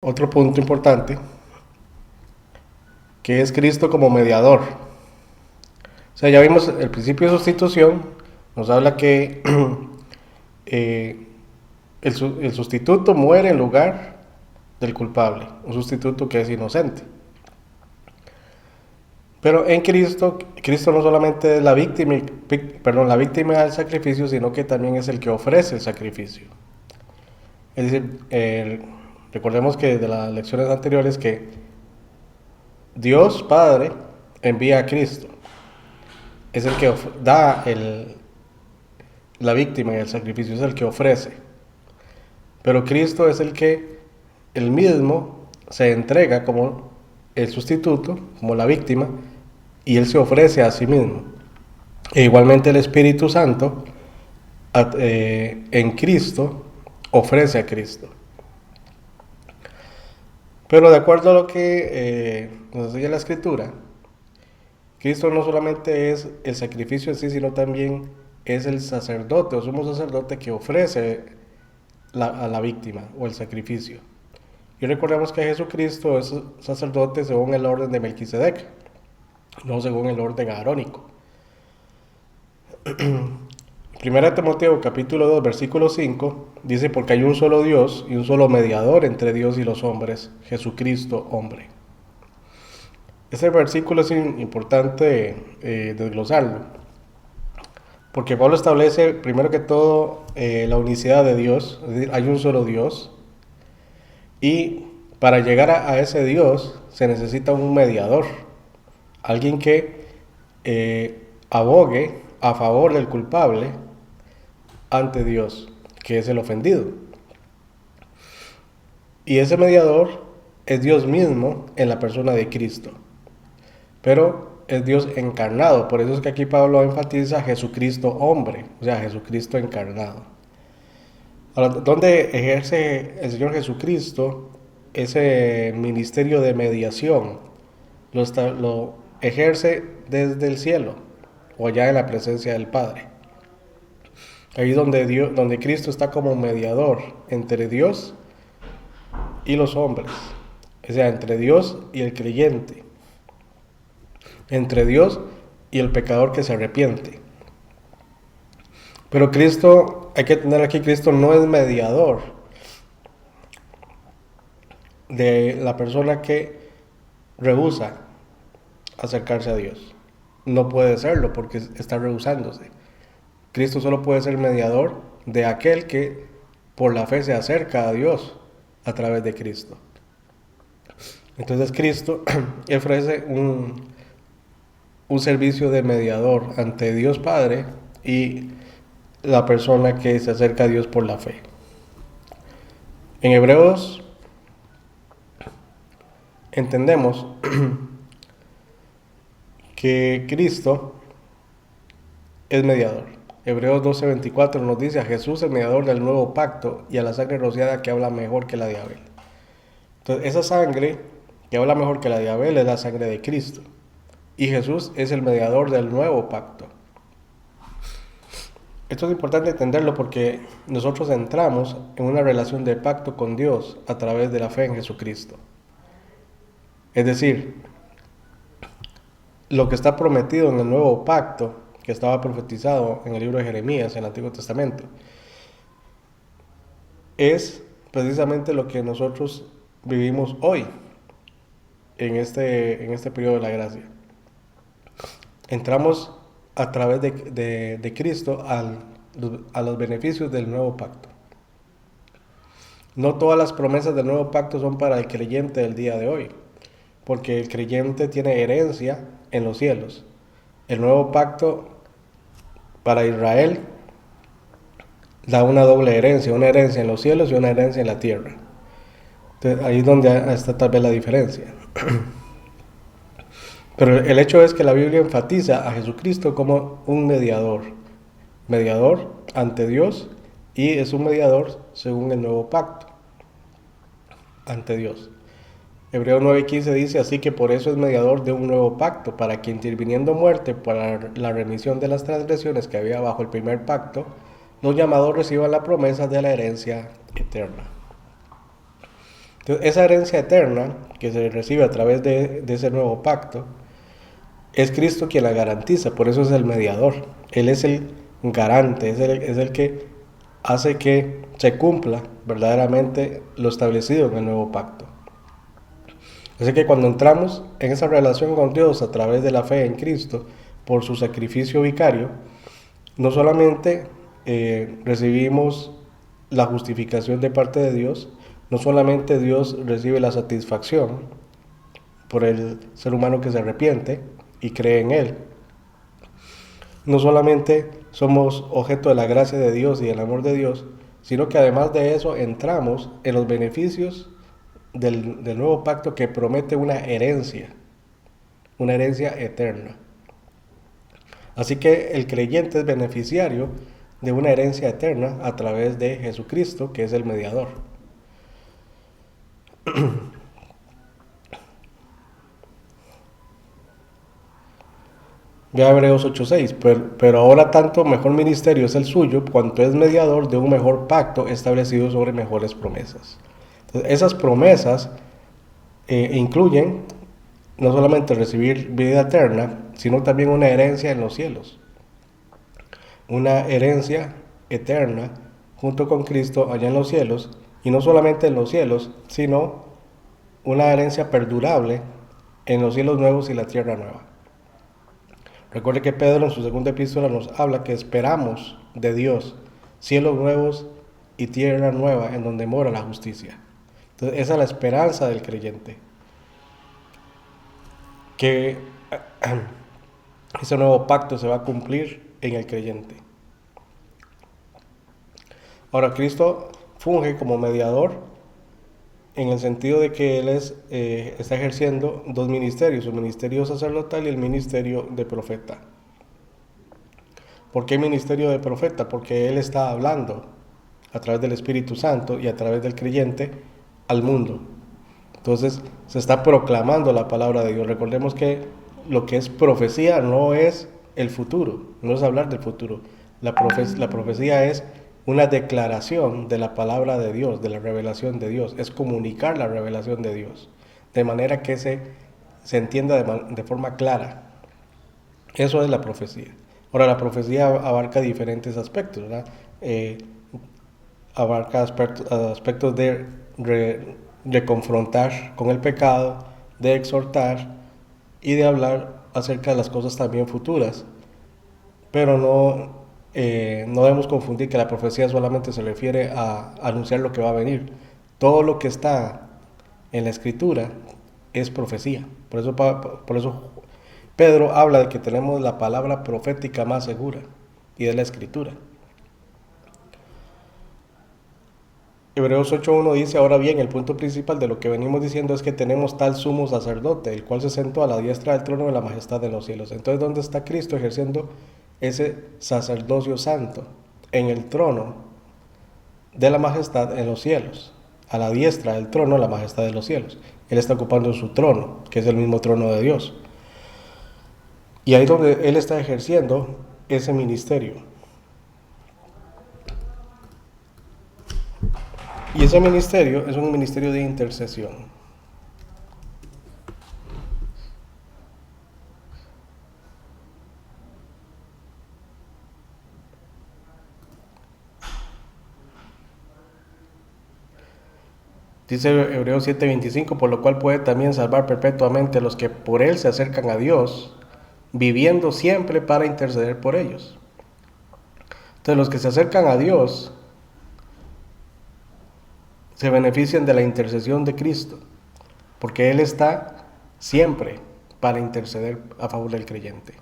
otro punto importante, que es Cristo como mediador. O sea, ya vimos el principio de sustitución, nos habla que eh, el sustituto muere en lugar del culpable, un sustituto que es inocente. Pero en Cristo, Cristo no solamente es la víctima del sacrificio, sino que también es el que ofrece el sacrificio. Es decir, recordemos que de las lecciones anteriores que Dios Padre envía a Cristo, es el que da la víctima y el sacrificio, es el que ofrece. Pero Cristo es el que él mismo se entrega como el sustituto, como la víctima, y él se ofrece a sí mismo. E igualmente el Espíritu Santo en Cristo ofrece a Cristo. Pero de acuerdo a lo que nos enseña la Escritura, Cristo no solamente es el sacrificio en sí, sino también es el sacerdote o sumo sacerdote que ofrece a la víctima o el sacrificio. Y recordemos que Jesucristo es sacerdote según el orden de Melquisedec, no según el orden arónico. Primera Timoteo capítulo 2 versículo 5 dice: porque hay un solo Dios y un solo mediador entre Dios y los hombres, Jesucristo hombre. Este versículo es importante desglosarlo, porque Pablo establece primero que todo la unicidad de Dios, es decir, hay un solo Dios, y para llegar a ese Dios se necesita un mediador, alguien que abogue a favor del culpable ante Dios, que es el ofendido. Y ese mediador es Dios mismo en la persona de Cristo, pero es Dios encarnado. Por eso es que aquí Pablo enfatiza Jesucristo hombre, o sea, Jesucristo encarnado. Ahora, ¿dónde ejerce el Señor Jesucristo ese ministerio de mediación? Lo ejerce desde el cielo o allá en la presencia del Padre. Ahí donde Cristo está como mediador entre Dios y los hombres, o sea, entre Dios y el creyente, entre Dios y el pecador que se arrepiente. Pero Cristo, hay que tener aquí, Cristo no es mediador de la persona que rehúsa acercarse a Dios. No puede serlo porque está rehusándose. Cristo solo puede ser mediador de aquel que por la fe se acerca a Dios a través de Cristo. Entonces Cristo ofrece un servicio de mediador ante Dios Padre y la persona que se acerca a Dios por la fe. En Hebreos entendemos que Cristo es mediador. Hebreos 12:24 nos dice: a Jesús el mediador del nuevo pacto y a la sangre rociada que habla mejor que la de Abel. Entonces esa sangre que habla mejor que la de Abel es la sangre de Cristo. Y Jesús es el mediador del nuevo pacto. Esto es importante entenderlo porque nosotros entramos en una relación de pacto con Dios a través de la fe en Jesucristo. Es decir, lo que está prometido en el nuevo pacto, que estaba profetizado en el libro de Jeremías, en el Antiguo Testamento, es precisamente lo que nosotros vivimos hoy, en este periodo de la gracia. Entramos a través de Cristo a los beneficios del nuevo pacto. No todas las promesas del nuevo pacto son para el creyente del día de hoy, porque el creyente tiene herencia en los cielos. El nuevo pacto para Israel da una doble herencia, una herencia en los cielos y una herencia en la tierra. Entonces, ahí es donde está tal vez la diferencia. Pero el hecho es que la Biblia enfatiza a Jesucristo como un mediador ante Dios, y es un mediador según el nuevo pacto ante Dios. Hebreos 9:15 dice: así que por eso es mediador de un nuevo pacto, para que interviniendo muerte para la remisión de las transgresiones que había bajo el primer pacto, los llamados reciban la promesa de la herencia eterna. Entonces, esa herencia eterna que se recibe a través de ese nuevo pacto, es Cristo quien la garantiza, por eso es el mediador. Él es el garante, es el que hace que se cumpla verdaderamente lo establecido en el nuevo pacto. Así que cuando entramos en esa relación con Dios a través de la fe en Cristo, por su sacrificio vicario, no solamente recibimos la justificación de parte de Dios, no solamente Dios recibe la satisfacción por el ser humano que se arrepiente y cree en Él, no solamente somos objeto de la gracia de Dios y del amor de Dios, sino que además de eso entramos en los beneficios del nuevo pacto que promete una herencia eterna. Así que el creyente es beneficiario de una herencia eterna a través de Jesucristo, que es el mediador. Ve a Hebreos 8:6, pero ahora tanto mejor ministerio es el suyo, cuanto es mediador de un mejor pacto establecido sobre mejores promesas. Entonces, esas promesas incluyen no solamente recibir vida eterna, sino también una herencia en los cielos. Una herencia eterna junto con Cristo allá en los cielos, y no solamente en los cielos, sino una herencia perdurable en los cielos nuevos y la tierra nueva. Recuerde que Pedro en su segunda epístola nos habla que esperamos de Dios cielos nuevos y tierra nueva en donde mora la justicia. Entonces esa es la esperanza del creyente, que ese nuevo pacto se va a cumplir en el creyente. Ahora, Cristo funge como mediador en el sentido de que Él está ejerciendo dos ministerios, el ministerio sacerdotal y el ministerio de profeta. ¿Por qué ministerio de profeta? Porque Él está hablando a través del Espíritu Santo y a través del creyente al mundo. Entonces se está proclamando la palabra de Dios. Recordemos que lo que es profecía no es el futuro, no es hablar del futuro. La profecía es una declaración de la palabra de Dios, de la revelación de Dios. Es comunicar la revelación de Dios, de manera que se entienda de forma clara. Eso es la profecía. Ahora, la profecía abarca diferentes aspectos, ¿verdad? Abarca aspectos de confrontar con el pecado, de exhortar y de hablar acerca de las cosas también futuras. Pero no debemos confundir que la profecía solamente se refiere a anunciar lo que va a venir. Todo lo que está en la escritura es profecía. Por eso Pedro habla de que tenemos la palabra profética más segura, y de la escritura. Hebreos 8:1 dice: ahora bien, el punto principal de lo que venimos diciendo es que tenemos tal sumo sacerdote, el cual se sentó a la diestra del trono de la majestad de los cielos. Entonces, ¿dónde está Cristo ejerciendo ese sacerdocio santo? En el trono de la majestad en los cielos, a la diestra del trono de la majestad de los cielos. Él está ocupando su trono, que es el mismo trono de Dios. Y ahí donde Él está ejerciendo ese ministerio. Y ese ministerio es un ministerio de intercesión. Dice Hebreos 7:25, por lo cual puede también salvar perpetuamente a los que por Él se acercan a Dios, viviendo siempre para interceder por ellos. Entonces los que se acercan a Dios se benefician de la intercesión de Cristo, porque Él está siempre para interceder a favor del creyente.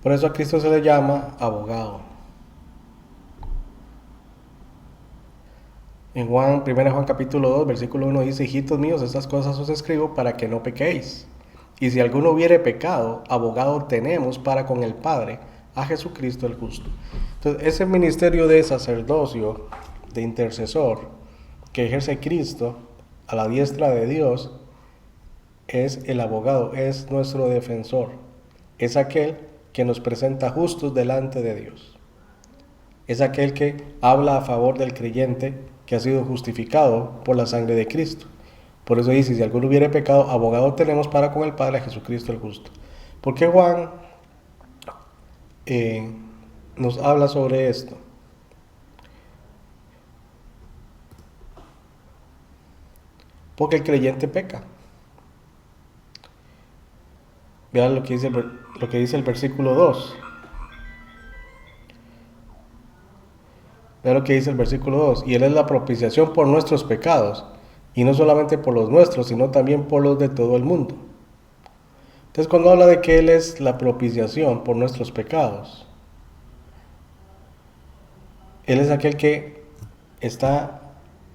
Por eso a Cristo se le llama abogado. En 1 Juan capítulo 2, versículo 1 dice: hijitos míos, estas cosas os escribo para que no pequéis. Y si alguno hubiere pecado, abogado tenemos para con el Padre, a Jesucristo el justo. Entonces, ese ministerio de sacerdocio, de intercesor, que ejerce Cristo a la diestra de Dios, es el abogado, es nuestro defensor, es aquel que nos presenta justos delante de Dios. es aquel que habla a favor del creyente que ha sido justificado por la sangre de Cristo. Por eso dice, si alguno hubiere pecado, abogado tenemos para con el Padre, a Jesucristo el justo. ¿Por qué Juan eh, nos habla sobre esto? Porque el creyente peca. Vean lo que dice el versículo 2. Vean lo que dice el versículo 2. Y Él es la propiciación por nuestros pecados. Y no solamente por los nuestros, sino también por los de todo el mundo. Entonces, cuando habla de que Él es la propiciación por nuestros pecados, Él es aquel que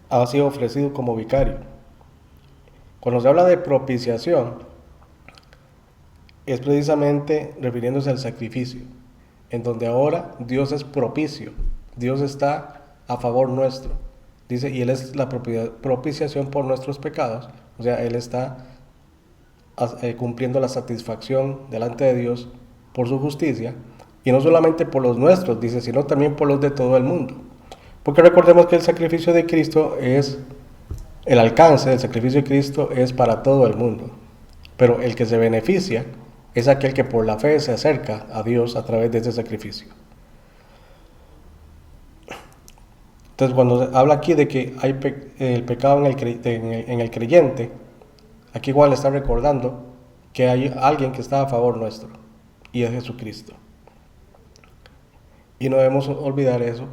ha sido ofrecido como vicario. Cuando se habla de propiciación, es precisamente refiriéndose al sacrificio, en donde ahora Dios es propicio, Dios está a favor nuestro. Dice, y Él es la propiciación por nuestros pecados, o sea, Él está cumpliendo la satisfacción delante de Dios por su justicia, y no solamente por los nuestros, dice, sino también por los de todo el mundo. Porque recordemos que el sacrificio de Cristo el alcance del sacrificio de Cristo es para todo el mundo, pero el que se beneficia es aquel que por la fe se acerca a Dios a través de ese sacrificio. Entonces, cuando se habla aquí de que hay el pecado en el creyente, aquí igual está recordando que hay alguien que está a favor nuestro, y es Jesucristo. Y no debemos olvidar eso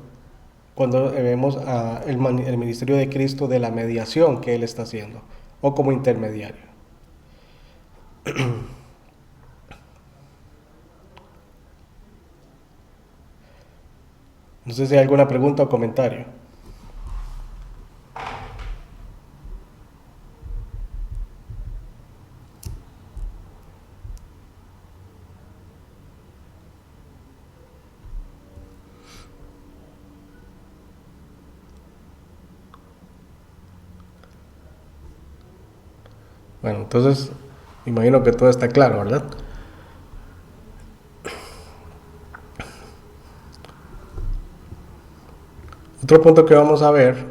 cuando vemos el ministerio de Cristo, de la mediación que Él está haciendo, o como intermediario. No sé si hay alguna pregunta o comentario. Bueno, entonces, imagino que todo está claro, ¿verdad? Otro punto que vamos a ver,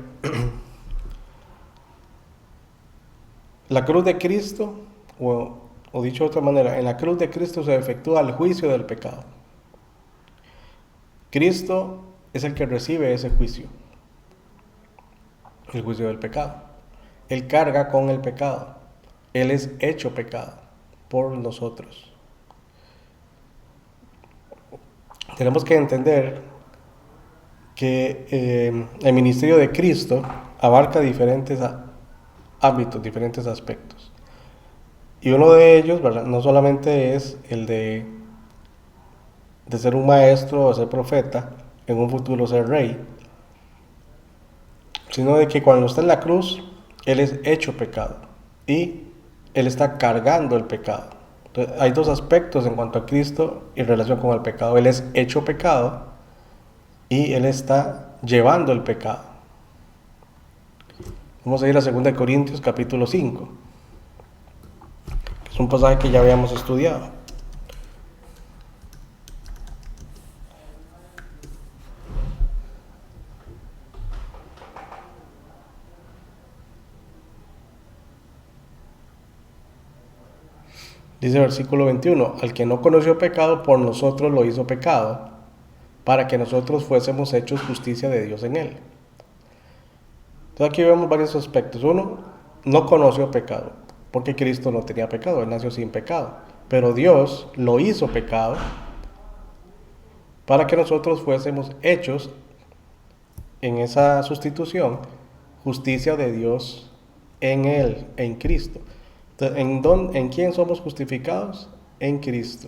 la cruz de Cristo, o dicho de otra manera, en la cruz de Cristo se efectúa el juicio del pecado. Cristo es el que recibe ese juicio, el juicio del pecado. Él carga con el pecado. Él es hecho pecado por nosotros. Tenemos que entender que el ministerio de Cristo abarca diferentes ámbitos, diferentes aspectos. Y uno de ellos, ¿verdad?, no solamente es el de ser un maestro o ser profeta, en un futuro ser rey, sino de que cuando está en la cruz, Él es hecho pecado y Él está cargando el pecado. Entonces, hay dos aspectos en cuanto a Cristo en relación con el pecado. Él es hecho pecado y Él está llevando el pecado. Vamos a ir a 2 Corintios capítulo 5, que es un pasaje que ya habíamos estudiado. Dice el versículo 21, al que no conoció pecado, por nosotros lo hizo pecado, para que nosotros fuésemos hechos justicia de Dios en él. Entonces aquí vemos varios aspectos. Uno, no conoció pecado, porque Cristo no tenía pecado, Él nació sin pecado. Pero Dios lo hizo pecado para que nosotros fuésemos hechos en esa sustitución, justicia de Dios en Él, en Cristo. Entonces, ¿en quién somos justificados? En Cristo.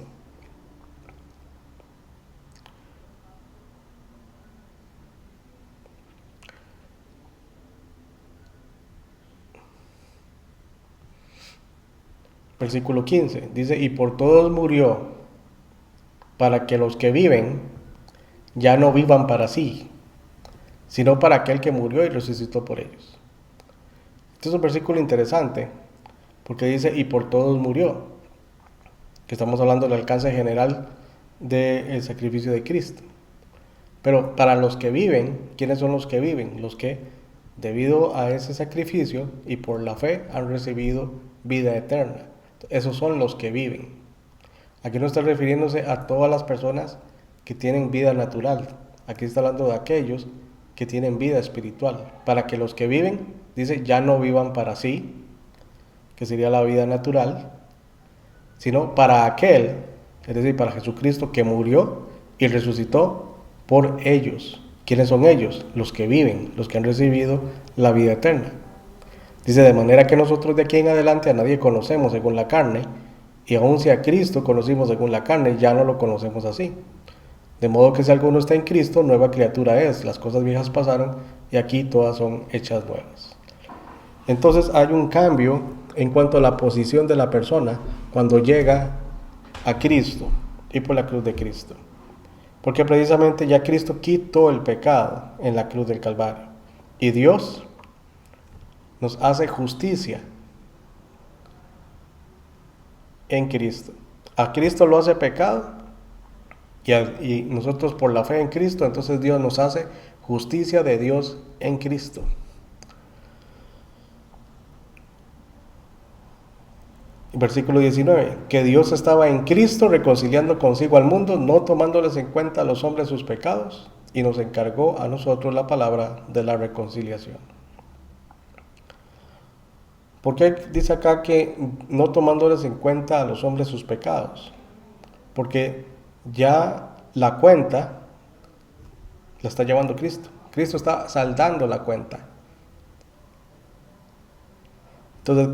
Versículo 15 dice, y por todos murió, para que los que viven ya no vivan para sí, sino para aquel que murió y resucitó por ellos. Este es un versículo interesante, porque dice, y por todos murió, que estamos hablando del alcance general del sacrificio de Cristo. Pero para los que viven, ¿quiénes son los que viven? Los que, debido a ese sacrificio y por la fe, han recibido vida eterna. Esos son los que viven. Aquí no está refiriéndose a todas las personas que tienen vida natural. Aquí está hablando de aquellos que tienen vida espiritual. Para que los que viven, dice, ya no vivan para sí, que sería la vida natural, sino para aquel, es decir, para Jesucristo que murió y resucitó por ellos. ¿Quiénes son ellos? Los que viven, los que han recibido la vida eterna. Dice, de manera que nosotros de aquí en adelante a nadie conocemos según la carne, y aun si a Cristo conocimos según la carne, ya no lo conocemos así. De modo que si alguno está en Cristo, nueva criatura es. Las cosas viejas pasaron y aquí todas son hechas nuevas. Entonces hay un cambio en cuanto a la posición de la persona cuando llega a Cristo y por la cruz de Cristo. Porque precisamente ya Cristo quitó el pecado en la cruz del Calvario. Y Dios nos hace justicia en Cristo. A Cristo lo hace pecado y nosotros por la fe en Cristo, entonces Dios nos hace justicia de Dios en Cristo. Versículo 19, que Dios estaba en Cristo reconciliando consigo al mundo, no tomándoles en cuenta a los hombres sus pecados, y nos encargó a nosotros la palabra de la reconciliación. ¿Por qué dice acá que no tomándoles en cuenta a los hombres sus pecados? Porque ya la cuenta la está llevando Cristo. Cristo está saldando la cuenta. Entonces,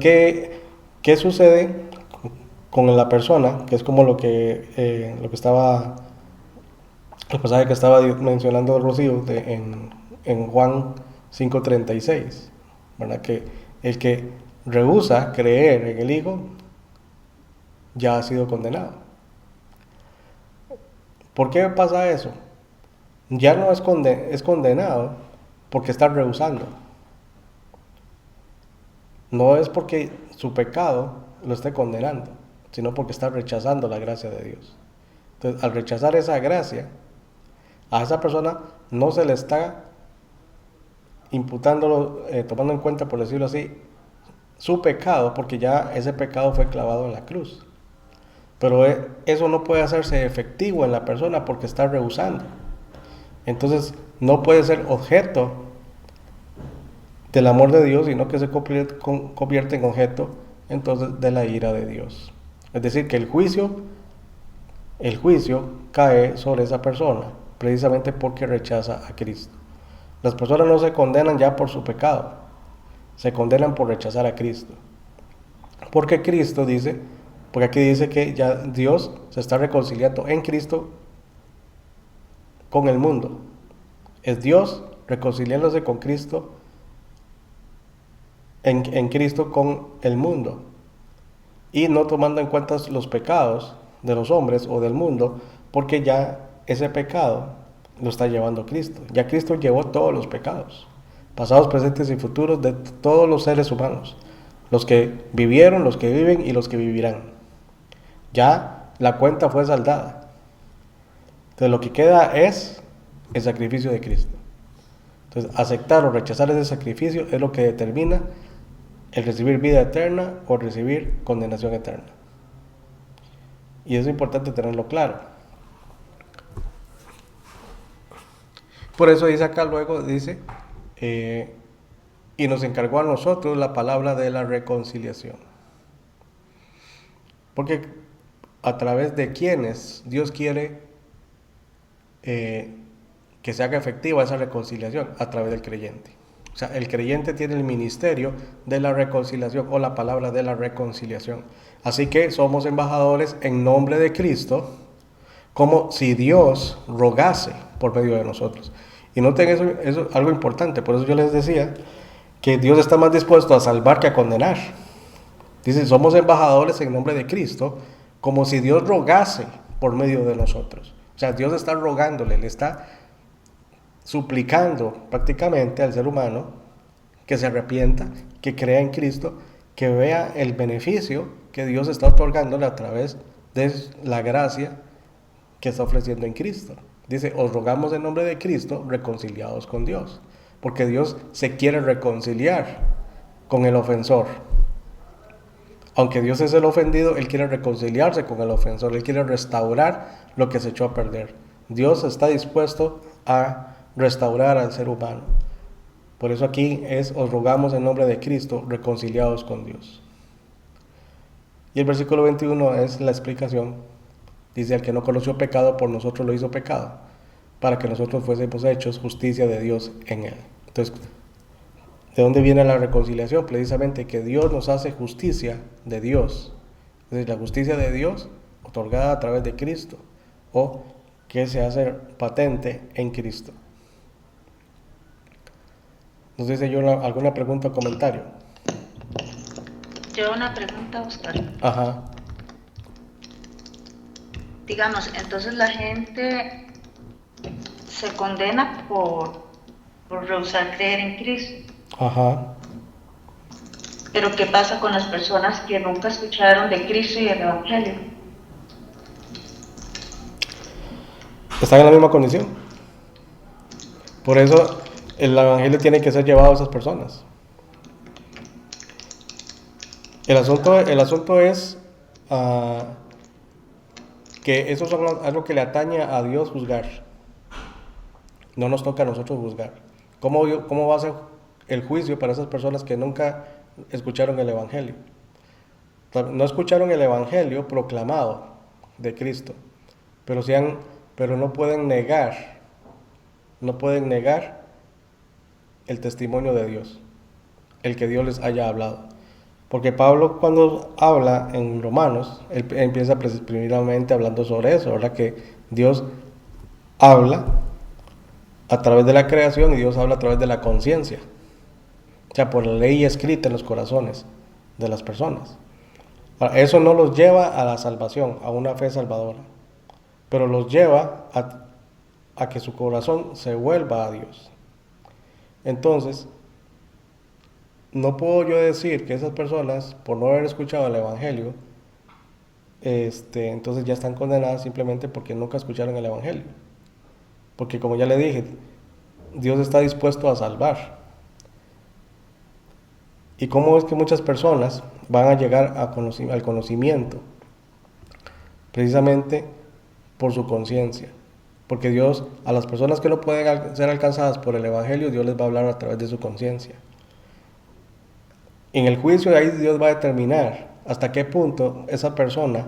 ¿qué sucede con la persona? Que es como lo que estaba, el pasaje que estaba mencionando Rocío en Juan 5:36, ¿verdad? Que el que rehúsa creer en el Hijo ya ha sido condenado. ¿Por qué pasa eso? Ya no es condenado porque está rehusando. No es porque su pecado lo esté condenando, sino porque está rechazando la gracia de Dios. Entonces, al rechazar esa gracia, a esa persona no se le está imputándolo, tomando en cuenta, por decirlo así, su pecado, porque ya ese pecado fue clavado en la cruz. Pero eso no puede hacerse efectivo en la persona porque está rehusando. Entonces, no puede ser objeto del amor de Dios, sino que se convierte en objeto entonces de la ira de Dios. Es decir, que el juicio cae sobre esa persona precisamente porque rechaza a Cristo. Las personas no se condenan ya por su pecado, se condenan por rechazar a Cristo. Porque Cristo dice, porque aquí dice que ya Dios se está reconciliando en Cristo con el mundo. Es Dios reconciliándose con Cristo, en Cristo con el mundo. Y no tomando en cuenta los pecados de los hombres o del mundo, porque ya ese pecado lo está llevando Cristo. Ya Cristo llevó todos los pecados, pasados, presentes y futuros, de todos los seres humanos, los que vivieron, los que viven y los que vivirán. Ya la cuenta fue saldada. Entonces lo que queda es el sacrificio de Cristo. Entonces aceptar o rechazar ese sacrificio es lo que determina el recibir vida eterna o recibir condenación eterna. Y es importante tenerlo claro. Por eso dice acá luego, dice, y nos encargó a nosotros la palabra de la reconciliación. Porque a través de quienes Dios quiere que se haga efectiva esa reconciliación, a través del creyente. O sea, el creyente tiene el ministerio de la reconciliación o la palabra de la reconciliación. Así que somos embajadores en nombre de Cristo, como si Dios rogase por medio de nosotros. Y noten eso es algo importante, por eso yo les decía que Dios está más dispuesto a salvar que a condenar. Dice, somos embajadores en nombre de Cristo, como si Dios rogase por medio de nosotros. O sea, Dios está rogándole, le está suplicando prácticamente al ser humano que se arrepienta, que crea en Cristo, que vea el beneficio que Dios está otorgándole a través de la gracia que está ofreciendo en Cristo. Dice, os rogamos en nombre de Cristo, reconciliados con Dios. Porque Dios se quiere reconciliar con el ofensor. Aunque Dios es el ofendido, Él quiere reconciliarse con el ofensor. Él quiere restaurar lo que se echó a perder. Dios está dispuesto a restaurar al ser humano. Por eso aquí es, os rogamos en nombre de Cristo, reconciliados con Dios. Y el versículo 21 es la explicación. Dice, el que no conoció pecado, por nosotros lo hizo pecado, para que nosotros fuésemos hechos justicia de Dios en él. Entonces, ¿de dónde viene la reconciliación? Precisamente que Dios nos hace justicia de Dios. Es decir, la justicia de Dios otorgada a través de Cristo, o que se hace patente en Cristo. ¿Nos dice yo alguna pregunta o comentario? Yo una pregunta, Oscar. Ajá. Digamos, entonces la gente se condena por rehusar creer en Cristo. Ajá. Pero ¿qué pasa con las personas que nunca escucharon de Cristo y el Evangelio? Están en la misma condición. Por eso el Evangelio tiene que ser llevado a esas personas. El asunto es que eso es algo que le atañe a Dios juzgar. No nos toca a nosotros juzgar. ¿Cómo va a ser el juicio para esas personas que nunca escucharon el Evangelio? No escucharon el Evangelio proclamado de Cristo, pero no pueden negar el testimonio de Dios, el que Dios les haya hablado. Porque Pablo, cuando habla en Romanos, él empieza primeramente hablando sobre eso, ¿verdad? Que Dios habla a través de la creación y Dios habla a través de la conciencia. O sea, por la ley escrita en los corazones de las personas. Ahora, eso no los lleva a la salvación, a una fe salvadora, pero los lleva a que su corazón se vuelva a Dios. Entonces, no puedo yo decir que esas personas, por no haber escuchado el Evangelio, entonces ya están condenadas simplemente porque nunca escucharon el Evangelio. Porque como ya le dije, Dios está dispuesto a salvar. ¿Y cómo es que muchas personas van a llegar al conocimiento? Precisamente por su conciencia. Porque Dios, a las personas que no pueden ser alcanzadas por el Evangelio, Dios les va a hablar a través de su conciencia. En el juicio ahí Dios va a determinar hasta qué punto esa persona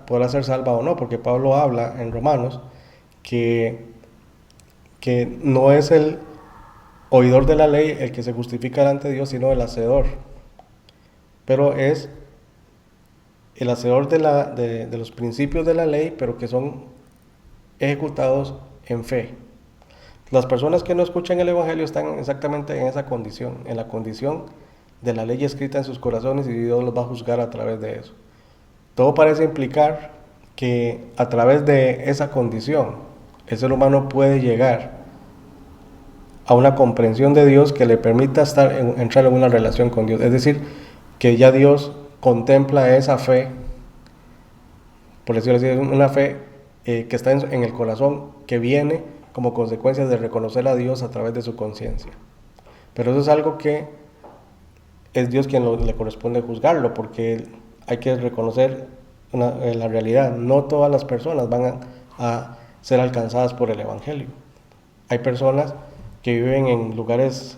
podrá ser salva o no, porque Pablo habla en Romanos que no es el oidor de la ley el que se justifica delante de Dios, sino el hacedor. Pero es el hacedor de los principios de la ley, pero que son ejecutados en fe. Las personas que no escuchan el Evangelio están exactamente en esa condición, en la condición de la ley escrita en sus corazones, y Dios los va a juzgar a través de eso. Todo parece implicar que a través de esa condición el ser humano puede llegar a una comprensión de Dios que le permita entrar en una relación con Dios. Es decir, que ya Dios contempla esa fe, por decirlo así, una fe que está en el corazón, que viene como consecuencia de reconocer a Dios a través de su conciencia. Pero eso es algo que es Dios quien le corresponde juzgarlo, porque hay que reconocer la realidad. No todas las personas van a ser alcanzadas por el Evangelio. Hay personas que viven en lugares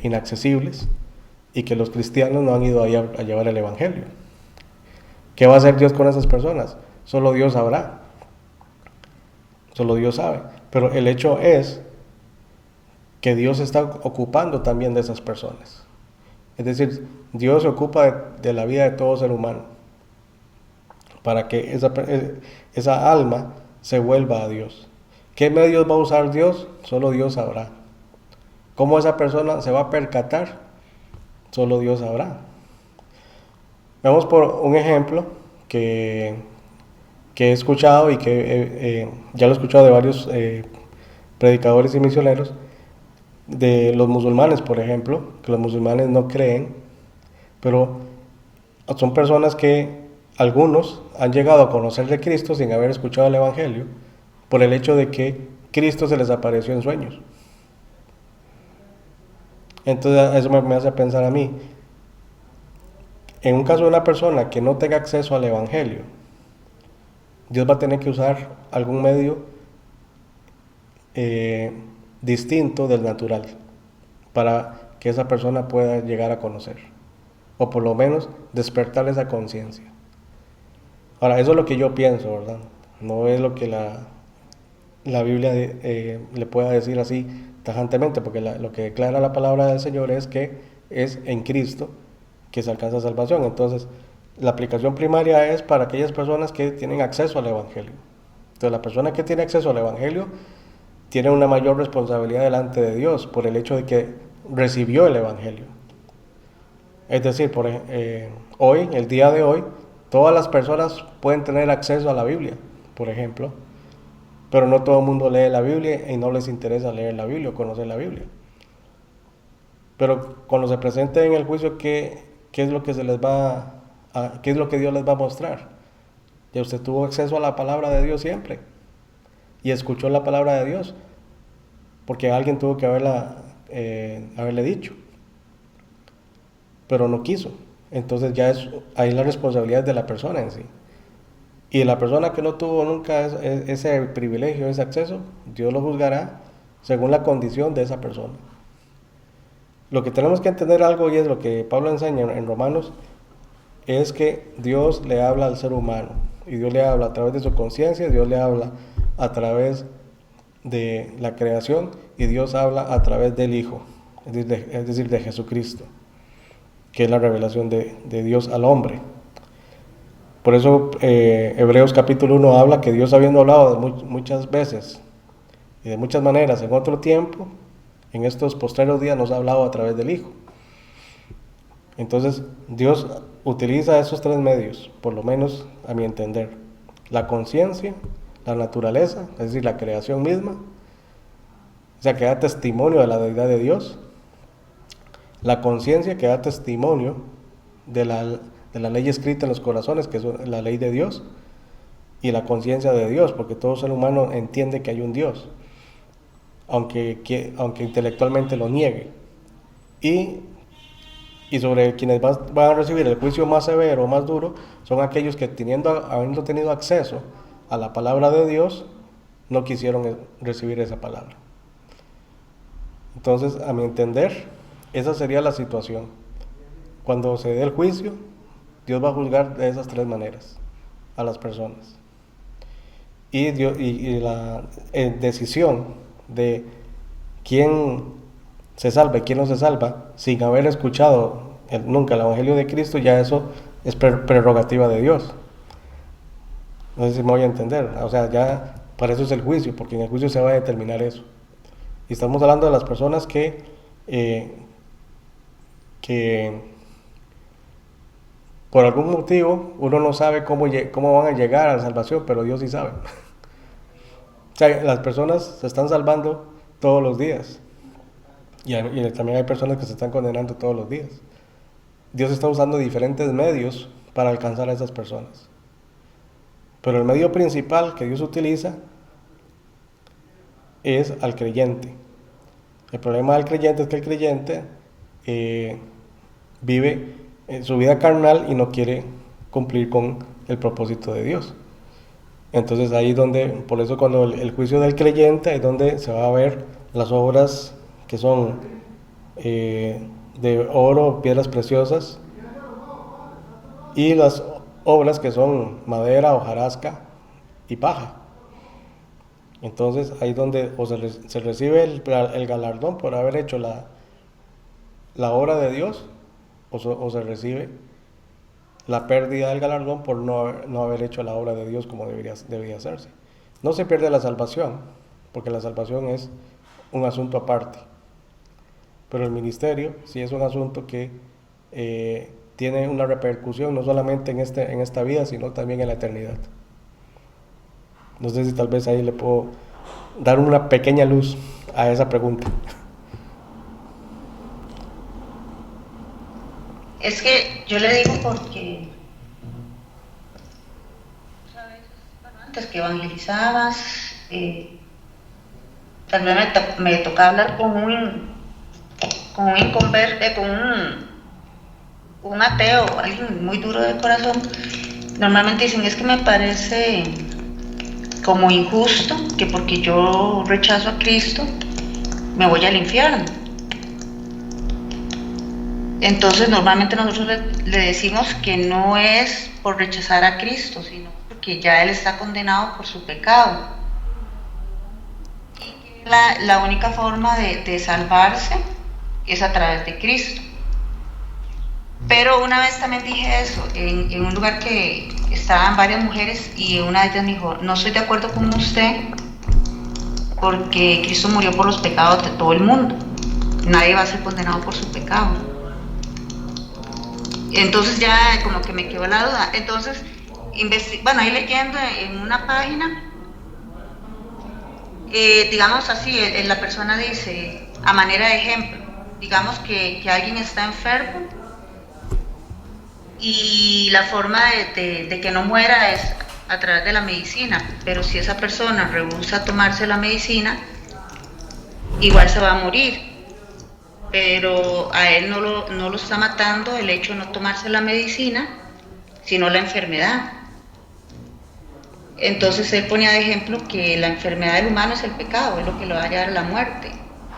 inaccesibles y que los cristianos no han ido ahí a llevar el Evangelio. ¿Qué va a hacer Dios con esas personas? Solo Dios sabrá. Solo Dios sabe. Pero el hecho es que Dios está ocupando también de esas personas. Es decir, Dios se ocupa de la vida de todo ser humano para que esa alma se vuelva a Dios. ¿Qué medios va a usar Dios? Solo Dios sabrá. ¿Cómo esa persona se va a percatar? Solo Dios sabrá. Vamos por un ejemplo que he escuchado y que ya lo he escuchado de varios predicadores y misioneros, de los musulmanes, por ejemplo, que los musulmanes no creen, pero son personas que algunos han llegado a conocer de Cristo sin haber escuchado el Evangelio, por el hecho de que Cristo se les apareció en sueños. Entonces eso me hace pensar a mí, en un caso de una persona que no tenga acceso al Evangelio, Dios va a tener que usar algún medio distinto del natural para que esa persona pueda llegar a conocer, o por lo menos despertar esa conciencia. Ahora, eso es lo que yo pienso, ¿verdad? No es lo que la Biblia le pueda decir así tajantemente, porque lo que declara la palabra del Señor es que es en Cristo que se alcanza salvación. Entonces, la aplicación primaria es para aquellas personas que tienen acceso al Evangelio. Entonces, la persona que tiene acceso al Evangelio tiene una mayor responsabilidad delante de Dios por el hecho de que recibió el Evangelio. Es decir, hoy, el día de hoy, todas las personas pueden tener acceso a la Biblia, por ejemplo, pero no todo el mundo lee la Biblia y no les interesa leer la Biblia o conocer la Biblia. Pero cuando se presente en el juicio, ¿qué es lo que qué es lo que Dios les va a mostrar? Ya usted tuvo acceso a la palabra de Dios siempre y escuchó la palabra de Dios, porque alguien tuvo que haberle dicho, pero no quiso. Entonces ya es ahí la responsabilidad de la persona en sí. Y la persona que no tuvo nunca ese privilegio, ese acceso, Dios lo juzgará según la condición de esa persona. Lo que tenemos que entender algo, y es lo que Pablo enseña en Romanos, es que Dios le habla al ser humano, y Dios le habla a través de su conciencia, Dios le habla a través de la creación, y Dios habla a través del Hijo, es decir, de Jesucristo, que es la revelación de Dios al hombre. Por eso Hebreos capítulo 1 habla que Dios, habiendo hablado muchas veces y de muchas maneras en otro tiempo, en estos postreros días nos ha hablado a través del Hijo. Entonces Dios utiliza esos tres medios, por lo menos a mi entender: la conciencia, la naturaleza, es decir, la creación misma, o sea, que da testimonio de la deidad de Dios; la conciencia, que da testimonio de la ley escrita en los corazones, que es la ley de Dios; y la conciencia de Dios, porque todo ser humano entiende que hay un Dios, aunque intelectualmente lo niegue. Y sobre quienes van a recibir el juicio más severo, más duro, son aquellos que, habiendo tenido acceso a la palabra de Dios, no quisieron recibir esa palabra. Entonces, a mi entender, esa sería la situación. Cuando se dé el juicio, Dios va a juzgar de esas tres maneras a las personas. Y la decisión de quién se salva y quién no se salva, sin haber escuchado nunca el Evangelio de Cristo, ya eso es prerrogativa de Dios. No sé si me voy a entender. O sea, ya para eso es el juicio, porque en el juicio se va a determinar eso. Y estamos hablando de las personas que por algún motivo uno no sabe cómo van a llegar a la salvación, pero Dios sí sabe. O sea, las personas se están salvando todos los días, y también hay personas que se están condenando todos los días. Dios está usando diferentes medios para alcanzar a esas personas, pero el medio principal que Dios utiliza es al creyente. El problema del creyente es que el creyente vive su vida carnal y no quiere cumplir con el propósito de Dios. Entonces ahí donde, por eso cuando el juicio del creyente, es donde se va a ver las obras que son de oro, piedras preciosas, y las obras que son madera, hojarasca y paja. Entonces ahí donde se recibe el galardón por haber hecho la obra de Dios, o se recibe la pérdida del galardón por no haber hecho la obra de Dios como debía hacerse. No se pierde la salvación, porque la salvación es un asunto aparte, pero el ministerio sí es un asunto que tiene una repercusión no solamente en esta vida, sino también en la eternidad. No sé si tal vez ahí le puedo dar una pequeña luz a esa pregunta. Es que yo le digo porque, ¿sabes? Bueno, antes que evangelizabas, tal vez me tocaba hablar con un inconverte, un ateo, alguien muy duro de corazón. Normalmente dicen, es que me parece como injusto que porque yo rechazo a Cristo me voy al infierno. Entonces normalmente nosotros le decimos que no es por rechazar a Cristo, sino porque ya Él está condenado por su pecado. Y la única forma de salvarse es a través de Cristo. Pero una vez también dije eso, en un lugar que estaban varias mujeres y una de ellas me dijo, no estoy de acuerdo con usted porque Cristo murió por los pecados de todo el mundo. Nadie va a ser condenado por su pecado. Entonces ya como que me quedó la duda. Entonces, bueno, ahí leyendo en una página, digamos así, la persona dice, a manera de ejemplo, digamos que alguien está enfermo y la forma de que no muera es a través de la medicina, pero si esa persona rehúsa tomarse la medicina, igual se va a morir. Pero a él no lo está matando el hecho de no tomarse la medicina, sino la enfermedad. Entonces él ponía de ejemplo que la enfermedad del humano es el pecado, es lo que lo va a llevar a la muerte,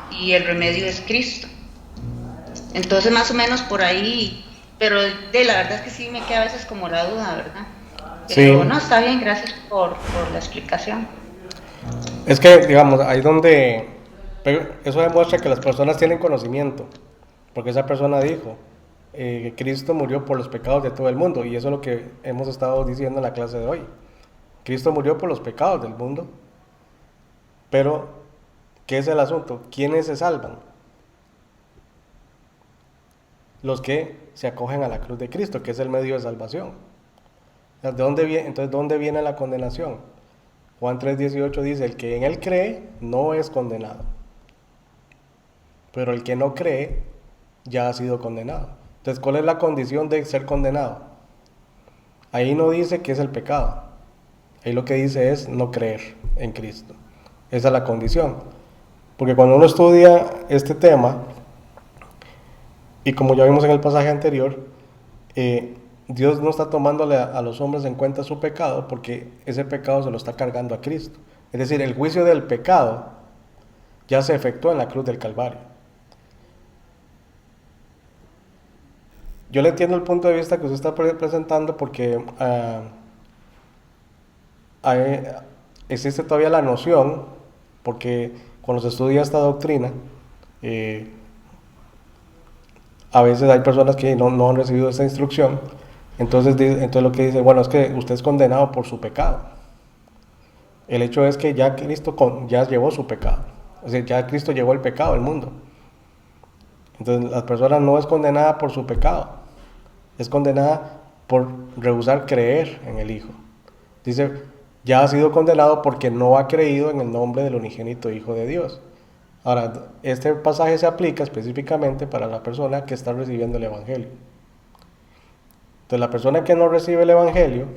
y el remedio es Cristo. Entonces más o menos por ahí, pero la verdad es que sí me queda a veces como la duda, ¿verdad? Pero Sí, no, está bien, gracias por la explicación. es que, digamos, ahí donde... pero eso demuestra que las personas tienen conocimiento, porque esa persona dijo que Cristo murió por los pecados de todo el mundo, y eso es lo que hemos estado diciendo en la clase de hoy. Cristo murió por los pecados del mundo, pero ¿qué es el asunto? ¿Quiénes se salvan? Los que se acogen a la cruz de Cristo, que es el medio de salvación. ¿De dónde viene? Entonces, ¿dónde viene la condenación? Juan 3:18 dice, el que en él cree no es condenado, pero el que no cree ya ha sido condenado. Entonces, ¿cuál es la condición de ser condenado? Ahí no dice que es el pecado, ahí lo que dice es no creer en Cristo. Esa es la condición. Porque cuando uno estudia este tema, y como ya vimos en el pasaje anterior, Dios no está tomándole a los hombres en cuenta su pecado porque ese pecado se lo está cargando a Cristo. Es decir, el juicio del pecado ya se efectuó en la cruz del Calvario. Yo le entiendo el punto de vista que usted está presentando porque hay- existe todavía la noción, porque cuando se estudia esta doctrina, eh, a veces hay personas que no han recibido esta instrucción, entonces lo que dice, bueno, es que usted es condenado por su pecado. El hecho es que ya Cristo ya llevó su pecado, o sea, ya Cristo llevó el pecado al mundo. Entonces la persona no es condenada por su pecado, es condenada por rehusar creer en el Hijo. Dice, ya ha sido condenado porque no ha creído en el nombre del unigénito Hijo de Dios. Ahora, este pasaje se aplica específicamente para la persona que está recibiendo el Evangelio. Entonces, la persona que no recibe el Evangelio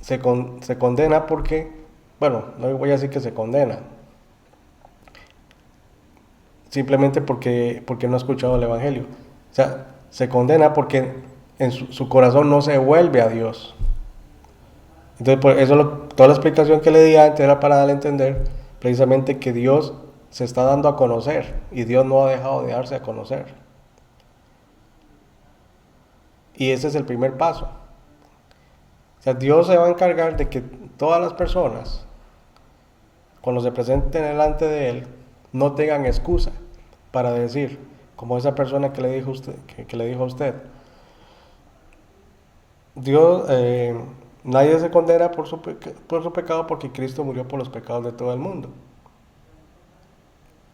se condena porque, bueno, no voy a decir que se condena, simplemente porque no ha escuchado el Evangelio. O sea, se condena porque en su corazón no se vuelve a Dios. Entonces, por eso toda la explicación que le di antes era para darle a entender precisamente que Dios se está dando a conocer y Dios no ha dejado de darse a conocer. Y ese es el primer paso. O sea, Dios se va a encargar de que todas las personas, cuando se presenten delante de Él, no tengan excusa para decir, como esa persona que le dijo, que le dijo a usted, Dios, nadie se condena por su pecado porque Cristo murió por los pecados de todo el mundo.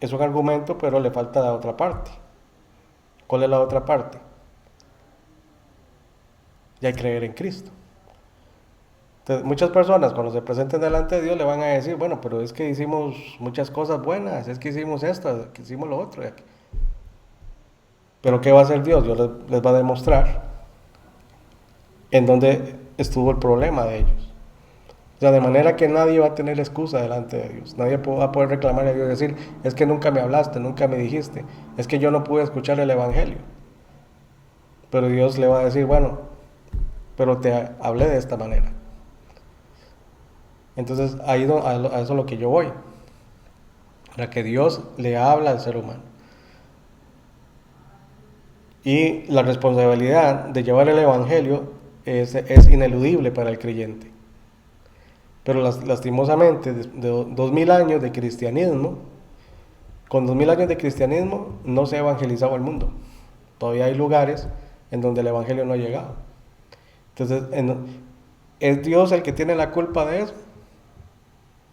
Es un argumento, pero le falta la otra parte. ¿Cuál es la otra parte? Ya hay creer en Cristo. Entonces, muchas personas cuando se presenten delante de Dios le van a decir, bueno, pero es que hicimos muchas cosas buenas, es que hicimos esto, que hicimos lo otro. Pero ¿qué va a hacer Dios? Dios les va a demostrar en dónde estuvo el problema de ellos. O sea, de manera que nadie va a tener excusa delante de Dios. Nadie va a poder reclamar a Dios y decir, es que nunca me hablaste, nunca me dijiste, es que yo no pude escuchar el Evangelio. Pero Dios le va a decir, bueno, pero te hablé de esta manera. Entonces, ahí a eso es lo que yo voy. Para que Dios le habla al ser humano. Y la responsabilidad de llevar el Evangelio es ineludible para el creyente. Pero lastimosamente, de 2000 años de cristianismo, con 2000 años de cristianismo no se ha evangelizado el mundo. Todavía hay lugares en donde el Evangelio no ha llegado. Entonces, ¿es Dios el que tiene la culpa de eso?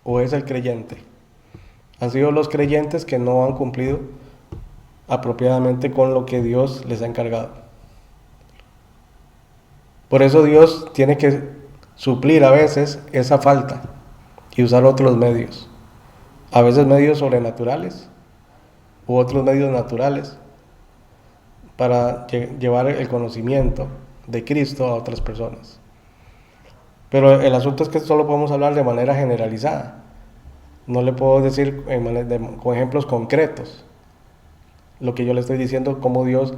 ¿O es el creyente? Han sido los creyentes que no han cumplido apropiadamente con lo que Dios les ha encargado. Por eso Dios tiene que suplir a veces esa falta y usar otros medios. A veces medios sobrenaturales u otros medios naturales para llevar el conocimiento de Cristo a otras personas. Pero el asunto es que solo podemos hablar de manera generalizada. No le puedo decir con ejemplos concretos lo que yo le estoy diciendo, como Dios,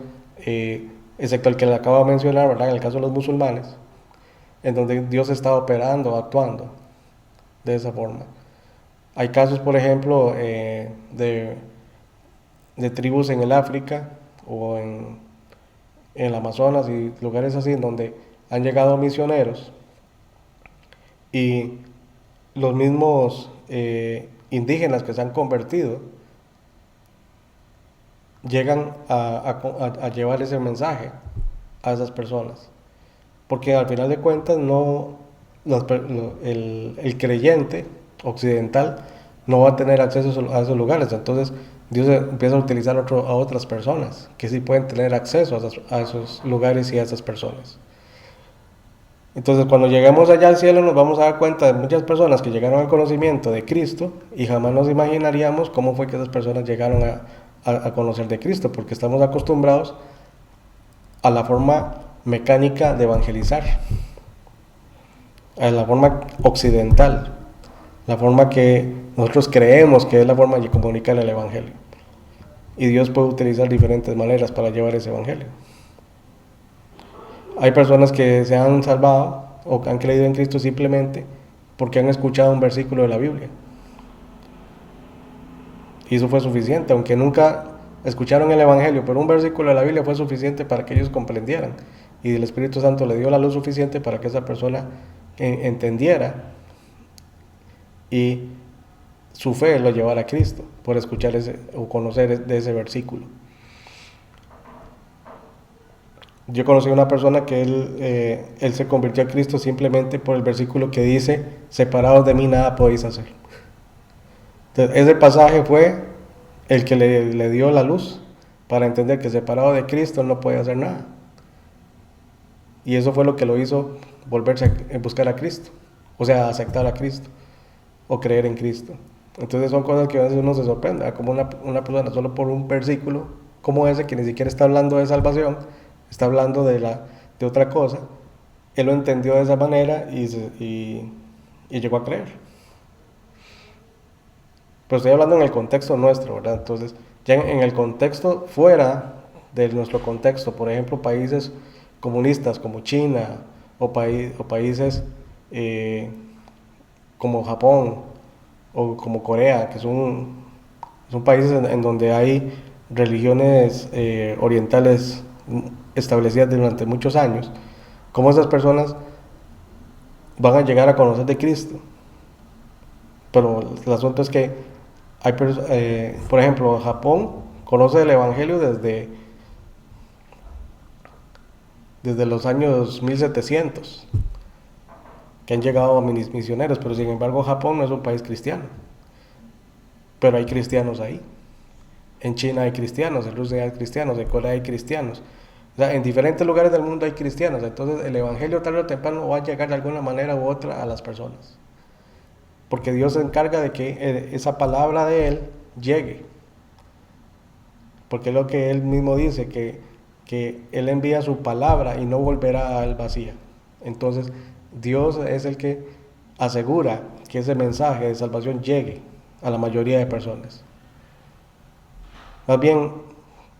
excepto el que le acabo de mencionar, ¿verdad? En el caso de los musulmanes, en donde Dios está operando, actuando de esa forma. Hay casos, por ejemplo, de tribus en el África o en el Amazonas y lugares así, en donde han llegado misioneros y los mismos indígenas que se han convertido llegan a llevar ese mensaje a esas personas, porque al final de cuentas el creyente occidental no va a tener acceso a esos lugares. Entonces Dios empieza a utilizar a otras personas que sí pueden tener acceso a esos lugares y a esas personas. Entonces, cuando lleguemos allá al cielo, nos vamos a dar cuenta de muchas personas que llegaron al conocimiento de Cristo y jamás nos imaginaríamos cómo fue que esas personas llegaron a conocer de Cristo, porque estamos acostumbrados a la forma mecánica de evangelizar, a la forma occidental, la forma que nosotros creemos que es la forma de comunicar el Evangelio. Y Dios puede utilizar diferentes maneras para llevar ese Evangelio. Hay personas que se han salvado o han creído en Cristo simplemente porque han escuchado un versículo de la Biblia. Y eso fue suficiente, aunque nunca escucharon el Evangelio, pero un versículo de la Biblia fue suficiente para que ellos comprendieran. Y el Espíritu Santo le dio la luz suficiente para que esa persona entendiera y su fe lo llevara a Cristo por escuchar o conocer de ese versículo. Yo conocí a una persona que él se convirtió a Cristo simplemente por el versículo que dice: separados de mí nada podéis hacer. Entonces, ese pasaje fue el que le dio la luz para entender que separado de Cristo no puede hacer nada. Y eso fue lo que lo hizo volverse a buscar a Cristo, o sea, aceptar a Cristo o creer en Cristo. Entonces son cosas que a veces uno se sorprende, como una persona solo por un versículo como ese, que ni siquiera está hablando de salvación, está hablando de otra cosa, él lo entendió de esa manera y llegó a creer. Pero estoy hablando en el contexto nuestro, ¿verdad? Entonces, ya en el contexto fuera de nuestro contexto, por ejemplo, países comunistas como China o países como Japón o como Corea, que son países en donde hay religiones orientales establecidas durante muchos años, ¿cómo esas personas van a llegar a conocer de Cristo? Pero el asunto es que hay por ejemplo, Japón conoce el Evangelio desde los años 1700, que han llegado misioneros, pero sin embargo Japón no es un país cristiano, pero hay cristianos ahí. En China hay cristianos, en Rusia hay cristianos, en Corea hay cristianos. O sea, en diferentes lugares del mundo hay cristianos. Entonces el Evangelio tarde o temprano va a llegar de alguna manera u otra a las personas, porque Dios se encarga de que esa palabra de Él llegue, porque es lo que Él mismo dice, que Él envía su palabra y no volverá a Él vacía. Entonces Dios es el que asegura que ese mensaje de salvación llegue a la mayoría de personas. Más bien,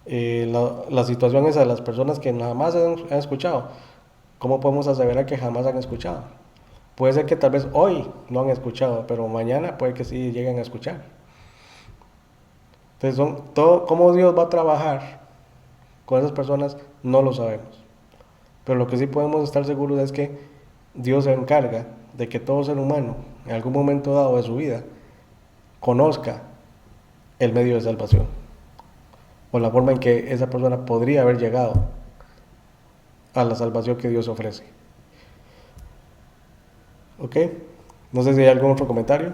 la situación es de las personas que jamás han escuchado. ¿Cómo podemos aseverar que jamás han escuchado? Puede ser que tal vez hoy no han escuchado, pero mañana puede que sí lleguen a escuchar. Entonces, cómo Dios va a trabajar con esas personas, no lo sabemos. Pero lo que sí podemos estar seguros es que Dios se encarga de que todo ser humano, en algún momento dado de su vida, conozca el medio de salvación o la forma en que esa persona podría haber llegado a la salvación que Dios ofrece. ¿Ok? No sé si hay algún otro comentario.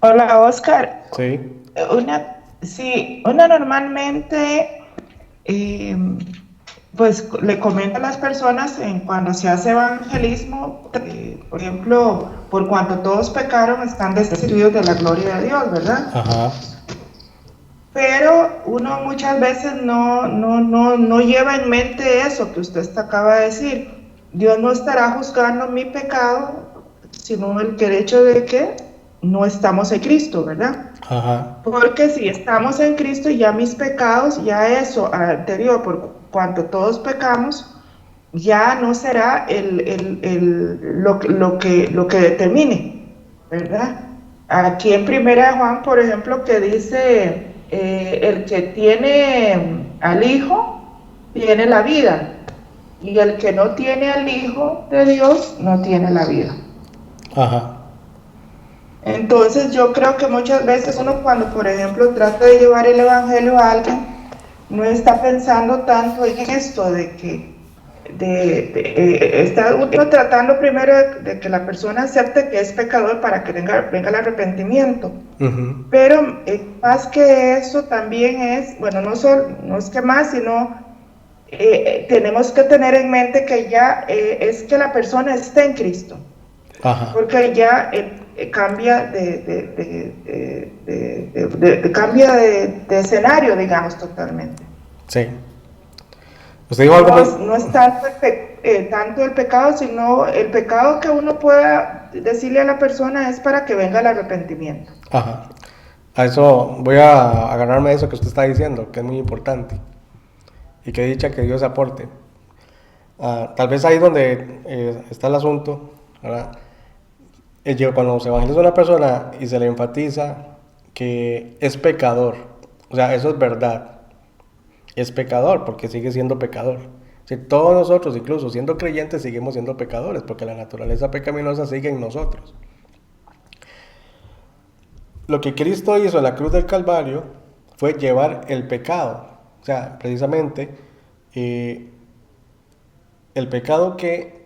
Hola, Oscar. Sí. Sí, uno normalmente, eh, pues le comenta a las personas cuando se hace evangelismo, por ejemplo, por cuanto todos pecaron, están destituidos de la gloria de Dios, ¿verdad? Ajá. Pero uno muchas veces no lleva en mente eso que usted acaba de decir. Dios no estará juzgando mi pecado, sino el hecho de que no estamos en Cristo, ¿verdad? Ajá. Porque si estamos en Cristo, ya mis pecados, ya eso anterior, por cuanto todos pecamos, ya no será lo que determine, ¿verdad? Aquí en Primera de Juan, por ejemplo, que dice, el que tiene al Hijo, tiene la vida, y el que no tiene al Hijo de Dios, no tiene la vida. Ajá. Entonces yo creo que muchas veces uno cuando, por ejemplo, trata de llevar el Evangelio a alguien, no está pensando tanto en esto de que está uno tratando primero de que la persona acepte que es pecador para que venga el arrepentimiento. Uh-huh. Pero más que eso también es, bueno, no es que más, sino tenemos que tener en mente que ya es que la persona esté en Cristo. Ajá. Porque ya cambia cambia de escenario, digamos, totalmente. Sí. Usted dijo algo muy... No es tanto el pecado, sino el pecado que uno pueda decirle a la persona es para que venga el arrepentimiento. Ajá. A eso voy a agarrarme de eso que usted está diciendo, que es muy importante. Y que dicha que Dios aporte. Tal vez ahí donde está el asunto, ¿verdad? Cuando se evangeliza a una persona y se le enfatiza que es pecador, o sea, eso es verdad, es pecador porque sigue siendo pecador. Si todos nosotros, incluso siendo creyentes, seguimos siendo pecadores porque la naturaleza pecaminosa sigue en nosotros. Lo que Cristo hizo en la cruz del Calvario fue llevar el pecado, o sea, precisamente el pecado que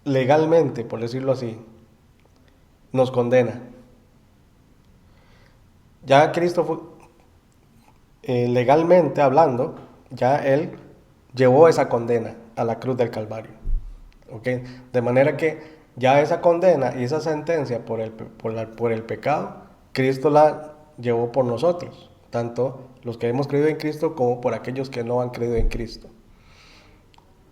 legalmente, por decirlo así, nos condena. Ya Cristo fue, legalmente hablando, ya Él llevó esa condena a la cruz del Calvario. ¿Okay? De manera que ya esa condena y esa sentencia por el pecado, Cristo la llevó por nosotros, tanto los que hemos creído en Cristo como por aquellos que no han creído en Cristo.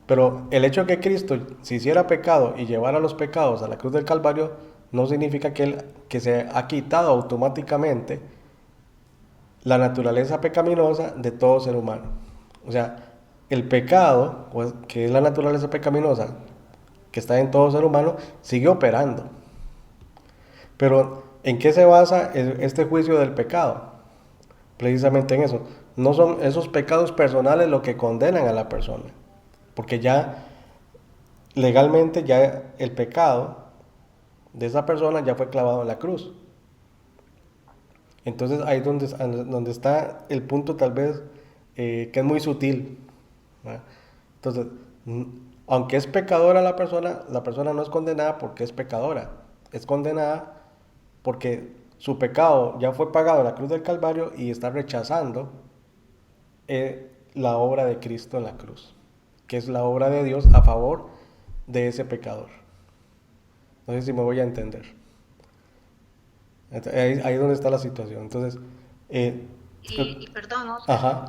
Pero el hecho de que Cristo se hiciera pecado y llevara los pecados a la cruz del Calvario no significa que se ha quitado automáticamente la naturaleza pecaminosa de todo ser humano. O sea, el pecado, que es la naturaleza pecaminosa que está en todo ser humano, sigue operando. Pero ¿en qué se basa este juicio del pecado? Precisamente en eso. No son esos pecados personales lo que condenan a la persona, porque ya legalmente ya el pecado de esa persona ya fue clavado en la cruz. Entonces ahí es donde está el punto tal vez que es muy sutil, ¿verdad? Entonces, aunque es pecadora la persona no es condenada porque es pecadora, es condenada porque su pecado ya fue pagado en la cruz del Calvario y está rechazando la obra de Cristo en la cruz, que es la obra de Dios a favor de ese pecador. No sé si me voy a entender. Ahí es donde está la situación. Entonces, Y perdón, Oscar, ajá,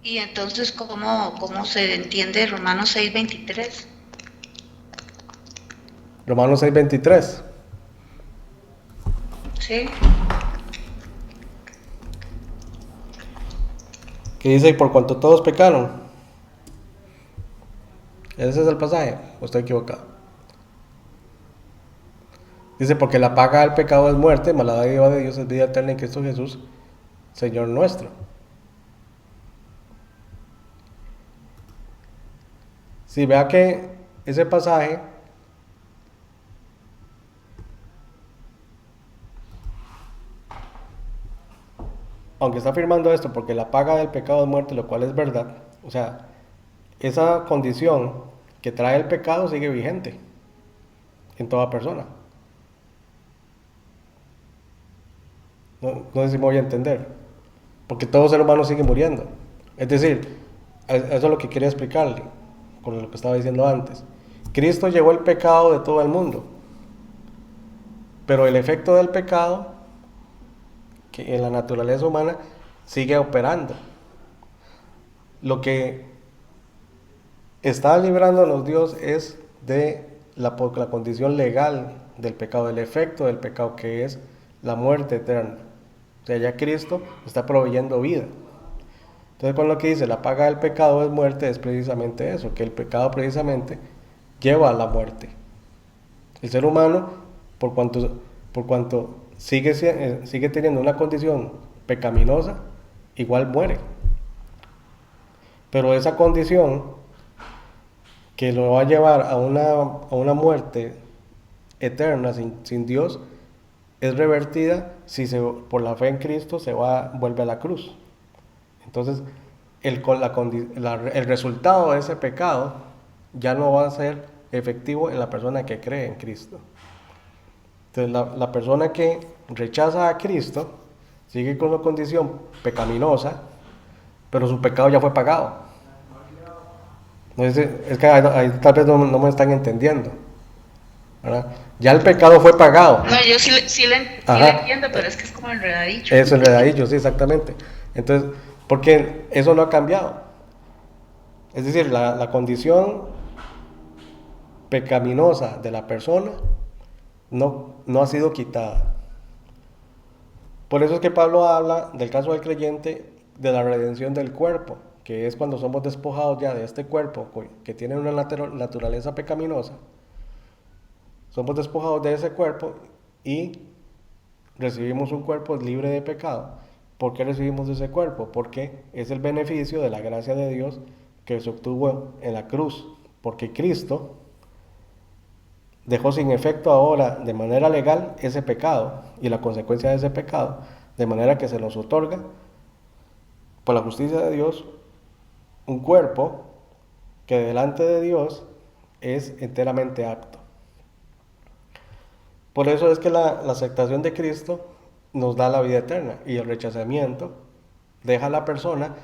Y entonces, ¿cómo se entiende Romanos 6:23? Romanos 6:23, ¿Sí? que dice, y por cuanto todos pecaron. Ese es el pasaje, o estoy equivocado. Dice, porque la paga del pecado es muerte, mas la dádiva de Dios es vida eterna en Cristo Jesús, Señor nuestro. Si vea que ese pasaje, aunque está afirmando esto, porque la paga del pecado es muerte, lo cual es verdad, o sea, esa condición que trae el pecado sigue vigente en toda persona. No sé si me voy a entender, porque todo ser humano sigue muriendo. Es decir, eso es lo que quería explicarle con lo que estaba diciendo antes. Cristo llevó el pecado de todo el mundo, pero el efecto del pecado que en la naturaleza humana sigue operando. Lo que está librándonos Dios es de la condición legal del pecado, del efecto del pecado, que es la muerte eterna. O sea, ya Cristo está proveyendo vida. Entonces, con lo que dice la paga del pecado es muerte, es precisamente eso, que el pecado precisamente lleva a la muerte. El ser humano, por cuanto sigue teniendo una condición pecaminosa, igual muere. Pero esa condición que lo va a llevar a una muerte eterna sin Dios es revertida si por la fe en Cristo vuelve a la cruz. Entonces, el resultado de ese pecado ya no va a ser efectivo en la persona que cree en Cristo. Entonces, la persona que rechaza a Cristo sigue con una condición pecaminosa, pero su pecado ya fue pagado. No es que ahí tal vez no me están entendiendo, ¿verdad? Ya el pecado fue pagado. No, yo sí le entiendo, pero es que es como enredadillo. Eso es enredadillo, sí, exactamente. Entonces, porque eso no ha cambiado. Es decir, la condición pecaminosa de la persona no ha sido quitada. Por eso es que Pablo habla del caso del creyente de la redención del cuerpo, que es cuando somos despojados ya de este cuerpo que tiene una naturaleza pecaminosa. Somos despojados de ese cuerpo y recibimos un cuerpo libre de pecado. ¿Por qué recibimos ese cuerpo? Porque es el beneficio de la gracia de Dios que se obtuvo en la cruz. Porque Cristo dejó sin efecto ahora de manera legal ese pecado y la consecuencia de ese pecado, de manera que se nos otorga por la justicia de Dios un cuerpo que delante de Dios es enteramente apto. Por eso es que la aceptación de Cristo nos da la vida eterna y el rechazamiento deja a la persona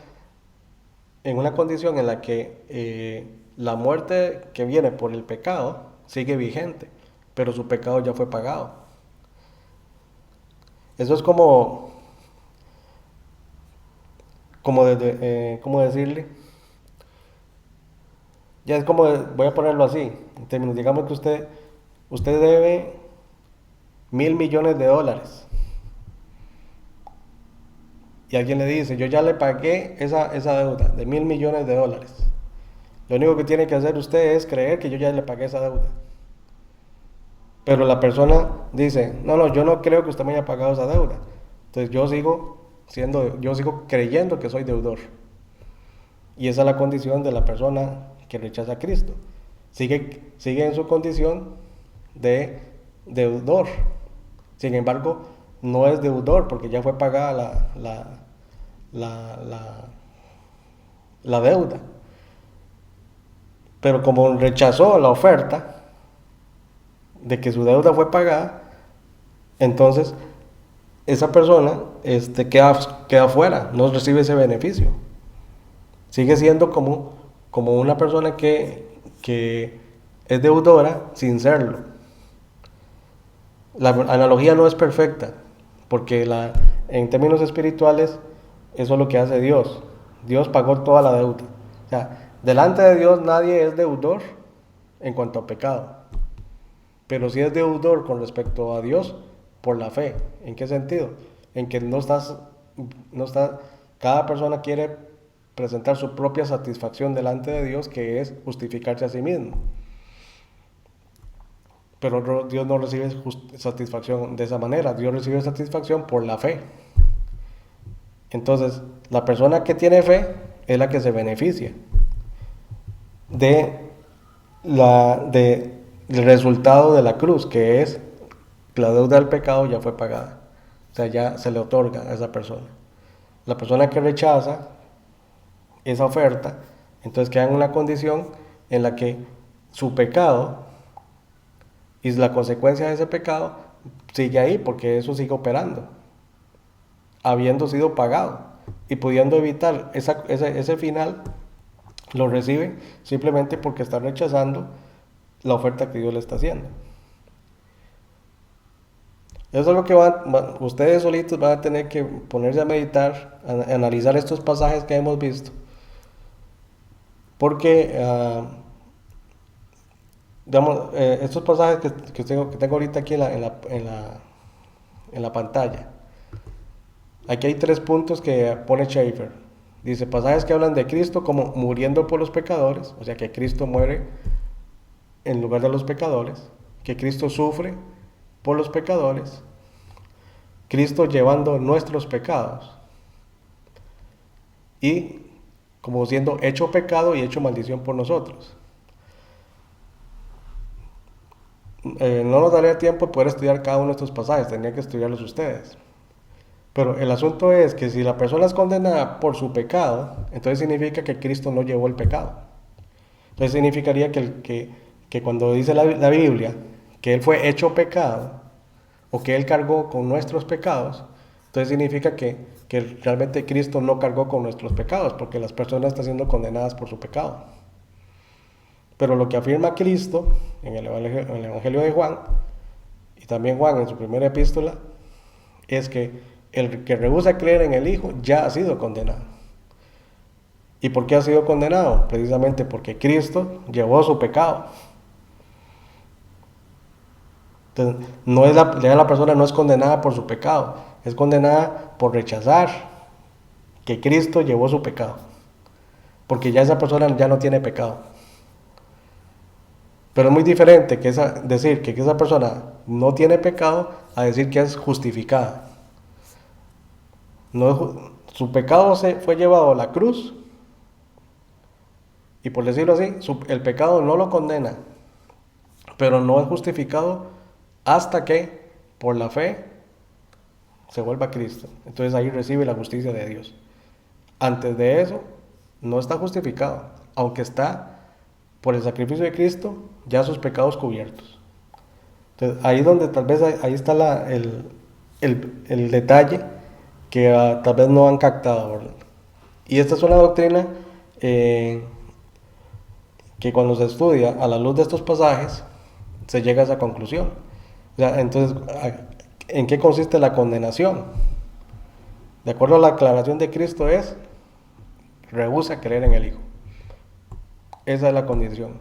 en una condición en la que la muerte que viene por el pecado sigue vigente, pero su pecado ya fue pagado. Eso es ¿cómo decirle? Ya es voy a ponerlo así, en términos, digamos que usted debe $1.000.000.000 y alguien le dice, yo ya le pagué esa deuda de $1.000.000.000. Lo único que tiene que hacer usted es creer que yo ya le pagué esa deuda. Pero la persona dice, no, yo no creo que usted me haya pagado esa deuda. Entonces yo sigo creyendo que soy deudor. Y esa es la condición de la persona que rechaza a Cristo. Sigue en su condición de deudor. Sin embargo, no es deudor porque ya fue pagada la deuda. Pero como rechazó la oferta de que su deuda fue pagada, entonces esa persona queda fuera, no recibe ese beneficio. Sigue siendo como una persona que es deudora sin serlo. La analogía no es perfecta, porque en términos espirituales eso es lo que hace Dios. Dios pagó toda la deuda. O sea, delante de Dios nadie es deudor en cuanto a pecado, pero sí es deudor con respecto a Dios por la fe. ¿En qué sentido? En que cada persona quiere presentar su propia satisfacción delante de Dios, que es justificarse a sí mismo. Pero Dios no recibe satisfacción de esa manera. Dios recibe satisfacción por la fe. Entonces, la persona que tiene fe es la que se beneficia del resultado de la cruz, que es que la deuda del pecado ya fue pagada. O sea, ya se le otorga a esa persona. La persona que rechaza esa oferta, entonces queda en una condición en la que su pecado y la consecuencia de ese pecado sigue ahí, porque eso sigue operando, habiendo sido pagado, y pudiendo evitar ese final, lo recibe simplemente porque está rechazando la oferta que Dios le está haciendo. Eso es lo que ustedes solitos van a tener que ponerse a meditar, a analizar estos pasajes que hemos visto, porque digamos, estos pasajes que tengo ahorita aquí en la pantalla. Aquí hay 3 puntos que pone Schaeffer. Dice, pasajes que hablan de Cristo como muriendo por los pecadores, o sea que Cristo muere en lugar de los pecadores, que Cristo sufre por los pecadores, Cristo llevando nuestros pecados y como siendo hecho pecado y hecho maldición por nosotros. No nos daría tiempo de poder estudiar cada uno de estos pasajes, tendrían que estudiarlos ustedes. Pero el asunto es que si la persona es condenada por su pecado, entonces significa que Cristo no llevó el pecado. Entonces significaría que cuando dice la Biblia que Él fue hecho pecado, o que Él cargó con nuestros pecados, entonces significa que realmente Cristo no cargó con nuestros pecados, porque las personas están siendo condenadas por su pecado. Pero lo que afirma Cristo en el Evangelio de Juan, y también Juan en su primera epístola, es que el que rehúsa creer en el Hijo ya ha sido condenado. ¿Y por qué ha sido condenado? Precisamente porque Cristo llevó su pecado. Entonces, la persona no es condenada por su pecado, es condenada por rechazar que Cristo llevó su pecado. Porque ya esa persona ya no tiene pecado. Pero es muy diferente decir que esa persona no tiene pecado a decir que es justificada. Su pecado fue llevado a la cruz, y por decirlo así, el pecado no lo condena, pero no es justificado hasta que por la fe se vuelva a Cristo. Entonces ahí recibe la justicia de Dios. Antes de eso no está justificado, aunque está por el sacrificio de Cristo ya sus pecados cubiertos. Entonces ahí donde tal vez ahí está el detalle que tal vez no han captado, ¿verdad? Y esta es una doctrina que cuando se estudia a la luz de estos pasajes se llega a esa conclusión. O sea, entonces, ¿en qué consiste la condenación? De acuerdo a la aclaración de Cristo es, rehúsa creer en el Hijo. Esa es la condición.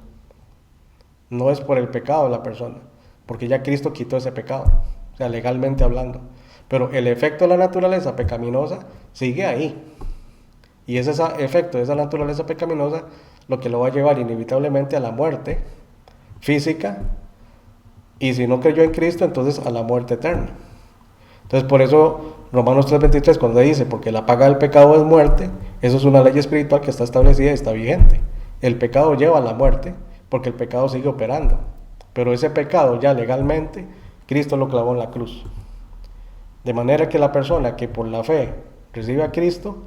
No es por el pecado de la persona, porque ya Cristo quitó ese pecado, o sea, legalmente hablando. Pero el efecto de la naturaleza pecaminosa sigue ahí. Y es ese efecto de esa naturaleza pecaminosa lo que lo va a llevar inevitablemente a la muerte física, y si no creyó en Cristo, entonces a la muerte eterna. Entonces por eso Romanos 3:23 cuando dice, porque la paga del pecado es muerte, eso es una ley espiritual que está establecida y está vigente. El pecado lleva a la muerte porque el pecado sigue operando, pero ese pecado ya legalmente Cristo lo clavó en la cruz. De manera que la persona que por la fe recibe a Cristo,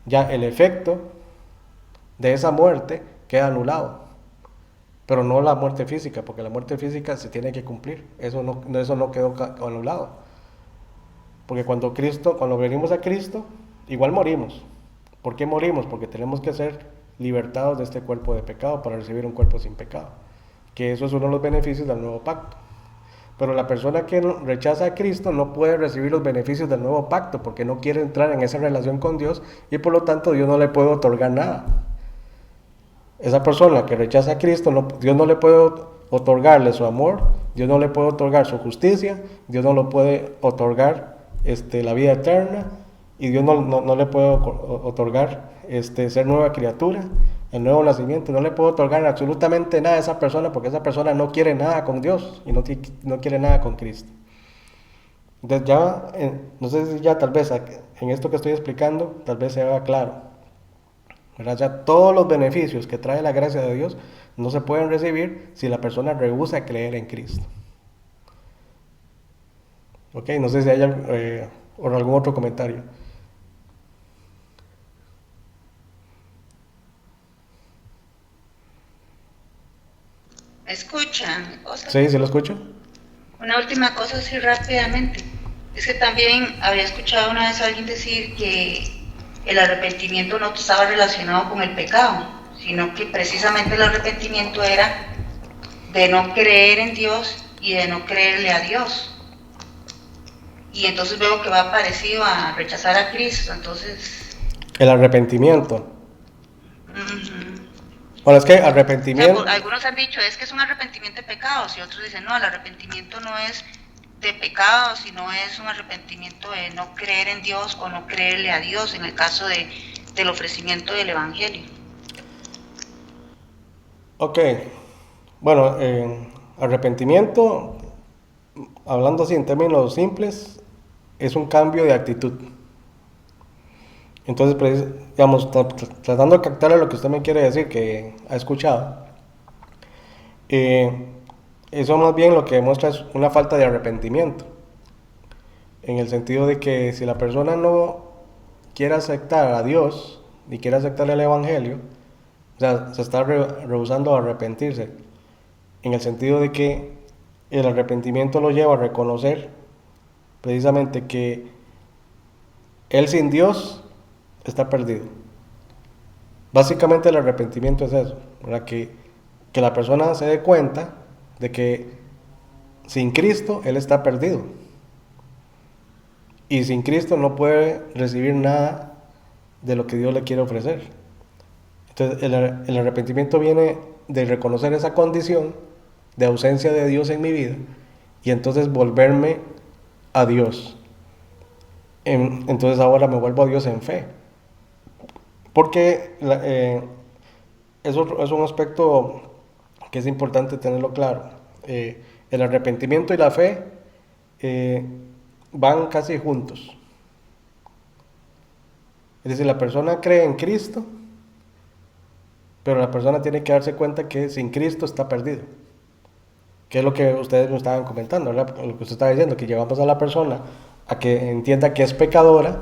ya el efecto de esa muerte queda anulado. Pero no la muerte física, porque la muerte física se tiene que cumplir. Eso no quedó anulado. Porque cuando venimos a Cristo, igual morimos. ¿Por qué morimos? Porque tenemos que ser libertados de este cuerpo de pecado para recibir un cuerpo sin pecado. Que eso es uno de los beneficios del nuevo pacto. Pero la persona que rechaza a Cristo no puede recibir los beneficios del nuevo pacto porque no quiere entrar en esa relación con Dios y por lo tanto Dios no le puede otorgar nada. Esa persona que rechaza a Cristo, Dios no le puede otorgarle su amor, Dios no le puede otorgar su justicia, Dios no le puede otorgar la vida eterna y Dios no le puede otorgar ser nueva criatura, el nuevo nacimiento, no le puede otorgar absolutamente nada a esa persona porque esa persona no quiere nada con Dios y no quiere nada con Cristo. Entonces ya, no sé si ya tal vez en esto que estoy explicando, tal vez se haga claro, ¿verdad? Ya todos los beneficios que trae la gracia de Dios no se pueden recibir si la persona rehúsa creer en Cristo. Ok, no sé si hay algún otro comentario. ¿Me escuchan? Sí, lo escucho. Una última cosa así rápidamente. Es que también había escuchado una vez a alguien decir que el arrepentimiento no estaba relacionado con el pecado, sino que precisamente el arrepentimiento era de no creer en Dios y de no creerle a Dios. Y entonces veo que va parecido a rechazar a Cristo, entonces... El arrepentimiento. Bueno, es que arrepentimiento... O sea, algunos han dicho, es que es un arrepentimiento de pecados, y otros dicen, no, el arrepentimiento no es de pecados, sino es un arrepentimiento de no creer en Dios o no creerle a Dios, en el caso del ofrecimiento del Evangelio. Ok, bueno, arrepentimiento, hablando así en términos simples, es un cambio de actitud. Entonces, pues, digamos, tratando de captar lo que usted me quiere decir, que ha escuchado, eso más bien lo que demuestra es una falta de arrepentimiento, en el sentido de que si la persona no quiere aceptar a Dios, ni quiere aceptar el Evangelio, o sea, se está rehusando a arrepentirse, en el sentido de que el arrepentimiento lo lleva a reconocer precisamente que él sin Dios está perdido. Básicamente el arrepentimiento es eso, ¿verdad? Que la persona se dé cuenta de que sin Cristo él está perdido. Y sin Cristo no puede recibir nada de lo que Dios le quiere ofrecer. Entonces el arrepentimiento viene de reconocer esa condición de ausencia de Dios en mi vida y entonces volverme a Dios. Entonces ahora me vuelvo a Dios en fe. Porque eso es un aspecto que es importante tenerlo claro. El arrepentimiento y la fe van casi juntos. Es decir, la persona cree en Cristo, pero la persona tiene que darse cuenta que sin Cristo está perdido. Que es lo que ustedes me estaban comentando, ¿verdad? Lo que usted estaba diciendo, que llevamos a la persona a que entienda que es pecadora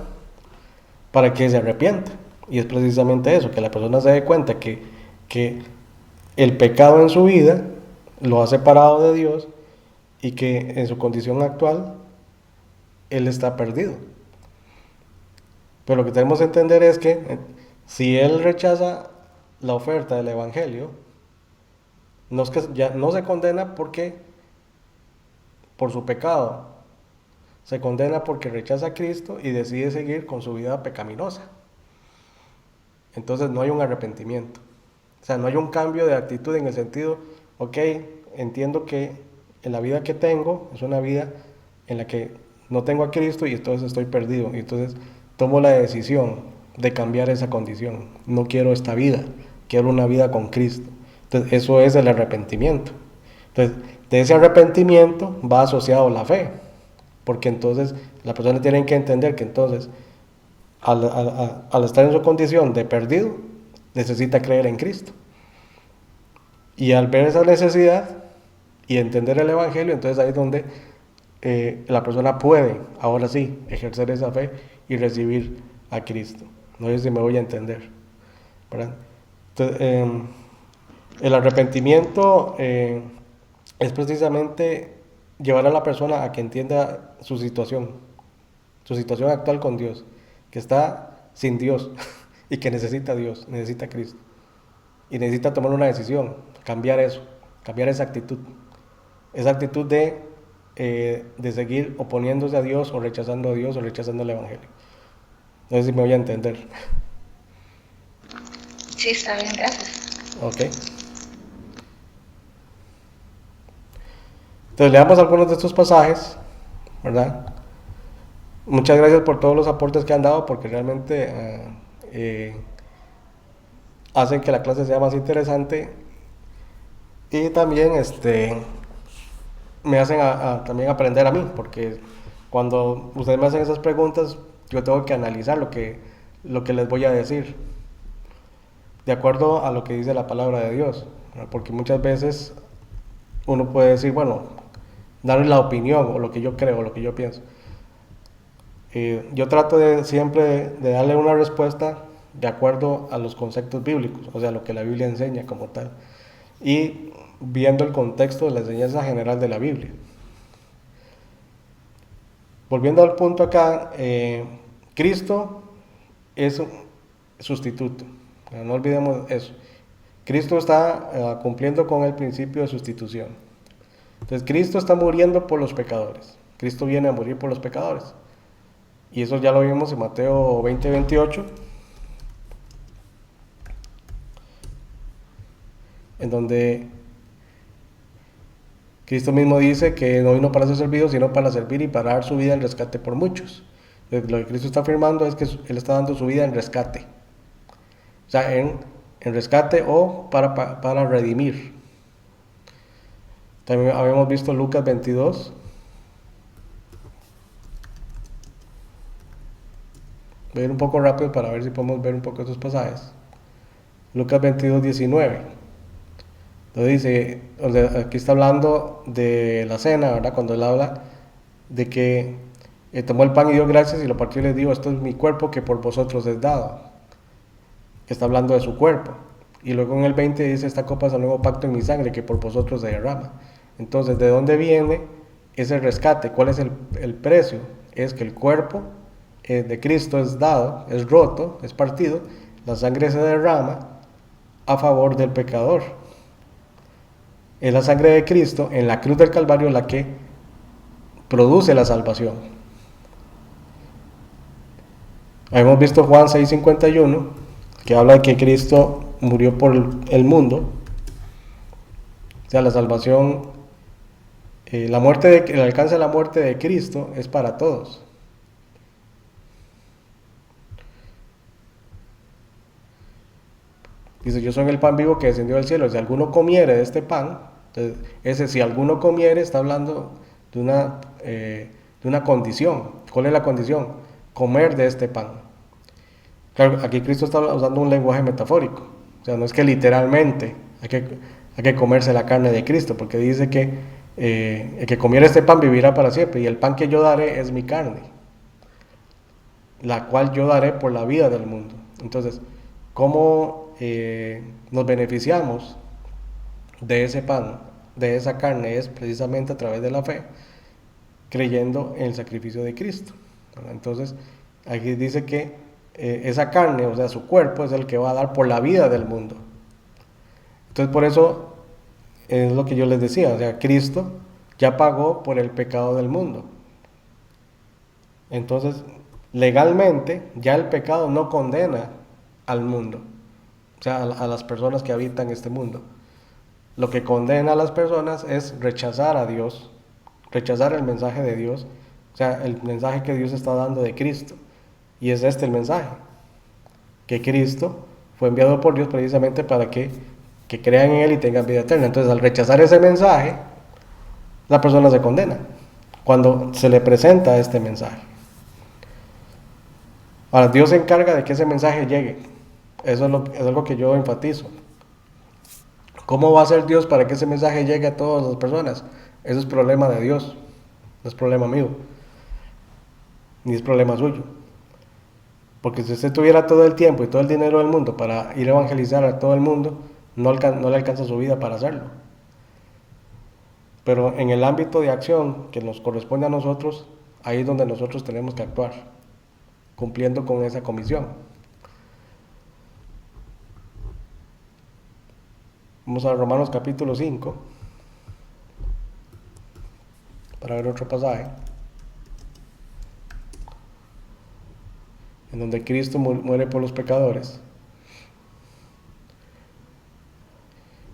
para que se arrepienta. Y es precisamente eso, que la persona se dé cuenta que el pecado en su vida lo ha separado de Dios y que en su condición actual él está perdido. Pero lo que tenemos que entender es que si él rechaza la oferta del Evangelio, no es que ya no se condena porque por su pecado, se condena porque rechaza a Cristo y decide seguir con su vida pecaminosa. Entonces no hay un arrepentimiento. O sea, no hay un cambio de actitud en el sentido, ok, entiendo que en la vida que tengo es una vida en la que no tengo a Cristo y entonces estoy perdido. Y entonces tomo la decisión de cambiar esa condición. No quiero esta vida, quiero una vida con Cristo. Entonces eso es el arrepentimiento. Entonces de ese arrepentimiento va asociado la fe. Porque entonces la persona tiene que entender que entonces al estar en su condición de perdido, necesita creer en Cristo. Y al ver esa necesidad y entender el Evangelio, entonces ahí es donde la persona puede, ahora sí, ejercer esa fe y recibir a Cristo. No sé si me voy a entender, ¿verdad? Entonces, el arrepentimiento es precisamente llevar a la persona a que entienda su situación actual con Dios, que está sin Dios y que necesita a Dios, necesita a Cristo. Y necesita tomar una decisión, cambiar eso, cambiar esa actitud de de seguir oponiéndose a Dios o rechazando a Dios o rechazando el Evangelio. No sé si me voy a entender. Sí, está bien, gracias. Ok. Entonces leamos algunos de estos pasajes, ¿verdad? Muchas gracias por todos los aportes que han dado, porque realmente hacen que la clase sea más interesante, y también me hacen también aprender a mí, porque cuando ustedes me hacen esas preguntas, yo tengo que analizar lo que les voy a decir, de acuerdo a lo que dice la palabra de Dios, ¿verdad? Porque muchas veces uno puede decir, bueno, darle la opinión, o lo que yo creo, o lo que yo pienso. Yo trato de siempre de darle una respuesta de acuerdo a los conceptos bíblicos, o sea, lo que la Biblia enseña como tal, y viendo el contexto de la enseñanza general de la Biblia. Volviendo al punto acá, Cristo es un sustituto, no olvidemos eso. Cristo está cumpliendo con el principio de sustitución. Entonces, Cristo está muriendo por los pecadores. Cristo viene a morir por los pecadores. Y eso ya lo vimos en Mateo 20:28, en donde Cristo mismo dice que no vino para ser servido, sino para servir y para dar su vida en rescate por muchos. Entonces, lo que Cristo está afirmando es que Él está dando su vida en rescate. O sea, en rescate o para redimir. También habíamos visto Lucas 22. Voy a ir un poco rápido para ver si podemos ver un poco estos pasajes. Lucas 22:19. Entonces dice, aquí está hablando de la cena, ¿verdad? Cuando él habla de que tomó el pan y dio gracias y lo partió y les dijo, esto es mi cuerpo que por vosotros es dado. Está hablando de su cuerpo. Y luego en el 20 dice, esta copa es el nuevo pacto en mi sangre que por vosotros se derrama. Entonces, ¿de dónde viene ese rescate? ¿Cuál es el precio? Es que el cuerpo de Cristo es dado, es roto, es partido, la sangre se derrama a favor del pecador. Es la sangre de Cristo en la cruz del Calvario la que produce la salvación. Hemos visto Juan 6:51, que habla de que Cristo murió por el mundo. O sea, la salvación, el alcance de la muerte de Cristo es para todos. Dice, yo soy el pan vivo que descendió del cielo. Si alguno comiere de este pan, entonces si alguno comiere, está hablando de una condición. ¿Cuál es la condición? Comer de este pan. Claro, aquí Cristo está usando un lenguaje metafórico. O sea, no es que literalmente hay que comerse la carne de Cristo, porque dice que el que comiera este pan vivirá para siempre, y el pan que yo daré es mi carne, la cual yo daré por la vida del mundo. Entonces, ¿cómo nos beneficiamos de ese pan, de esa carne? Es precisamente a través de la fe, creyendo en el sacrificio de Cristo, ¿verdad? Entonces, aquí dice que esa carne, o sea, su cuerpo, es el que va a dar por la vida del mundo. Entonces, por eso es lo que yo les decía, o sea, Cristo ya pagó por el pecado del mundo. Entonces, legalmente, ya el pecado no condena al mundo, o sea, a las personas que habitan este mundo. Lo que condena a las personas es rechazar a Dios, rechazar el mensaje de Dios, o sea, el mensaje que Dios está dando de Cristo. Y es el mensaje, que Cristo fue enviado por Dios precisamente para que crean en Él y tengan vida eterna. Entonces, al rechazar ese mensaje, la persona se condena cuando se le presenta este mensaje. Ahora, Dios se encarga de que ese mensaje llegue. Eso es algo que yo enfatizo. ¿Cómo va a ser Dios para que ese mensaje llegue a todas las personas? Eso es problema de Dios, no es problema mío, ni es problema suyo. Porque si usted tuviera todo el tiempo y todo el dinero del mundo para ir a evangelizar a todo el mundo, no le alcanza su vida para hacerlo. Pero en el ámbito de acción que nos corresponde a nosotros, ahí es donde nosotros tenemos que actuar, cumpliendo con esa comisión. Vamos a Romanos capítulo 5, para ver otro pasaje, en donde Cristo muere por los pecadores.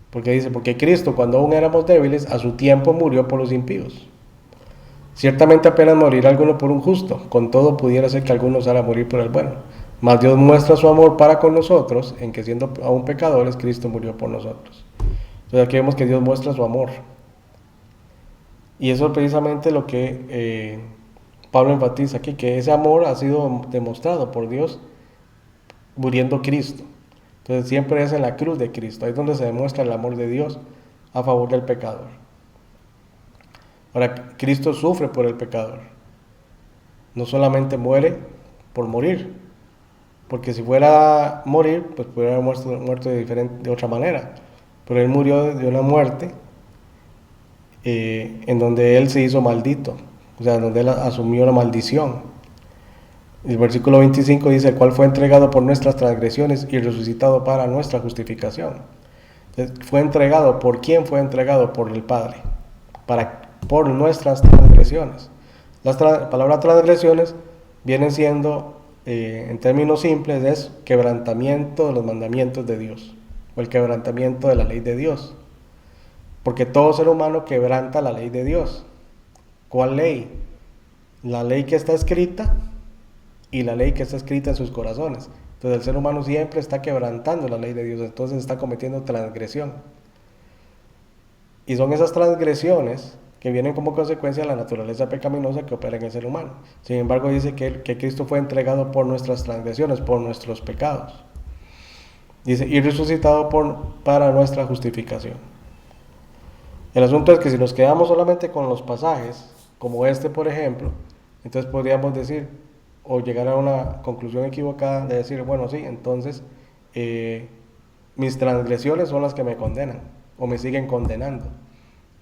Porque dice, porque Cristo, cuando aún éramos débiles, a su tiempo murió por los impíos. Ciertamente apenas morirá alguno por un justo, con todo pudiera ser que alguno osara morir por el bueno. Mas Dios muestra su amor para con nosotros, en que siendo aún pecadores, Cristo murió por nosotros. Entonces aquí vemos que Dios muestra su amor. Y eso es precisamente lo que Pablo enfatiza aquí, que ese amor ha sido demostrado por Dios muriendo Cristo. Entonces siempre es en la cruz de Cristo, ahí es donde se demuestra el amor de Dios a favor del pecador. Ahora, Cristo sufre por el pecador. No solamente muere por morir, porque si fuera a morir, pues pudiera haber muerto de otra manera. Pero Él murió de una muerte en donde Él se hizo maldito, o sea, donde Él asumió la maldición. El versículo 25 dice, el cual fue entregado por nuestras transgresiones y resucitado para nuestra justificación. Entonces, fue entregado, ¿por quién fue entregado? Por el Padre, por nuestras transgresiones. Las palabras transgresiones vienen siendo, en términos simples, es quebrantamiento de los mandamientos de Dios, o el quebrantamiento de la ley de Dios. Porque todo ser humano quebranta la ley de Dios. ¿Cuál ley? La ley que está escrita y la ley que está escrita en sus corazones. Entonces el ser humano siempre está quebrantando la ley de Dios, entonces está cometiendo transgresión. Y son esas transgresiones que vienen como consecuencia de la naturaleza pecaminosa que opera en el ser humano. Sin embargo, dice que Cristo fue entregado por nuestras transgresiones, por nuestros pecados. Dice, y resucitado para nuestra justificación. El asunto es que si nos quedamos solamente con los pasajes, como este por ejemplo, entonces podríamos decir, o llegar a una conclusión equivocada de decir, bueno, sí, entonces mis transgresiones son las que me condenan, o me siguen condenando.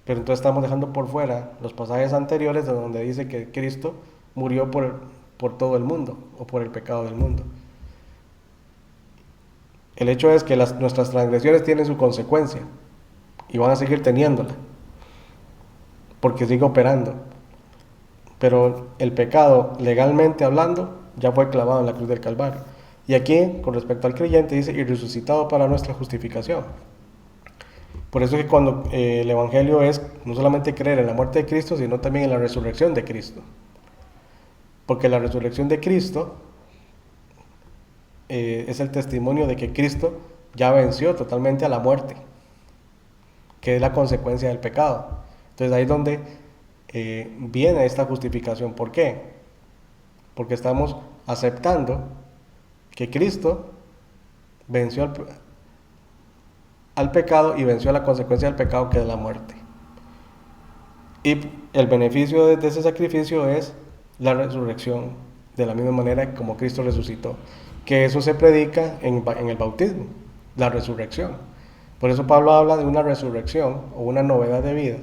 Pero entonces estamos dejando por fuera los pasajes anteriores de donde dice que Cristo murió por todo el mundo, o por el pecado del mundo. El hecho es que nuestras transgresiones tienen su consecuencia, y van a seguir teniéndola, porque sigue operando. Pero el pecado, legalmente hablando, ya fue clavado en la cruz del Calvario. Y aquí, con respecto al creyente, dice, y resucitado para nuestra justificación. Por eso es que cuando el Evangelio es no solamente creer en la muerte de Cristo, sino también en la resurrección de Cristo. Porque la resurrección de Cristo es el testimonio de que Cristo ya venció totalmente a la muerte, que es la consecuencia del pecado. Entonces ahí es donde viene esta justificación. ¿Por qué? Porque estamos aceptando que Cristo venció al pecado y venció la consecuencia del pecado, que es la muerte. Y el beneficio de ese sacrificio es la resurrección, de la misma manera como Cristo resucitó. Que eso se predica en el bautismo, la resurrección. Por eso Pablo habla de una resurrección o una novedad de vida.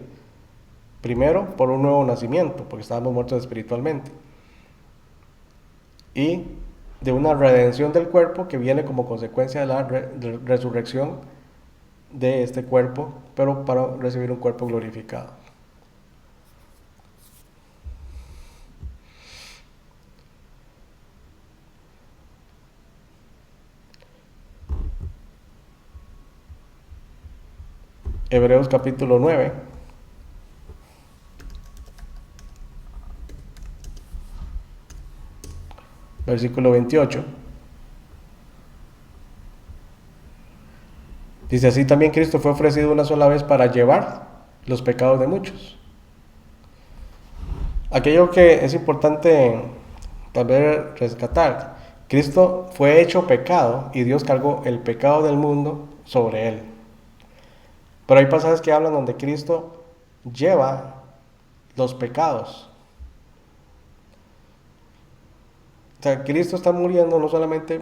Primero, por un nuevo nacimiento, porque estábamos muertos espiritualmente. Y de una redención del cuerpo que viene como consecuencia de la resurrección de este cuerpo, pero para recibir un cuerpo glorificado. Hebreos capítulo 9. Versículo 28. Dice, así también Cristo fue ofrecido una sola vez para llevar los pecados de muchos. Aquello que es importante tal vez rescatar, Cristo fue hecho pecado y Dios cargó el pecado del mundo sobre él. Pero hay pasajes que hablan donde Cristo lleva los pecados. O sea, Cristo está muriendo no solamente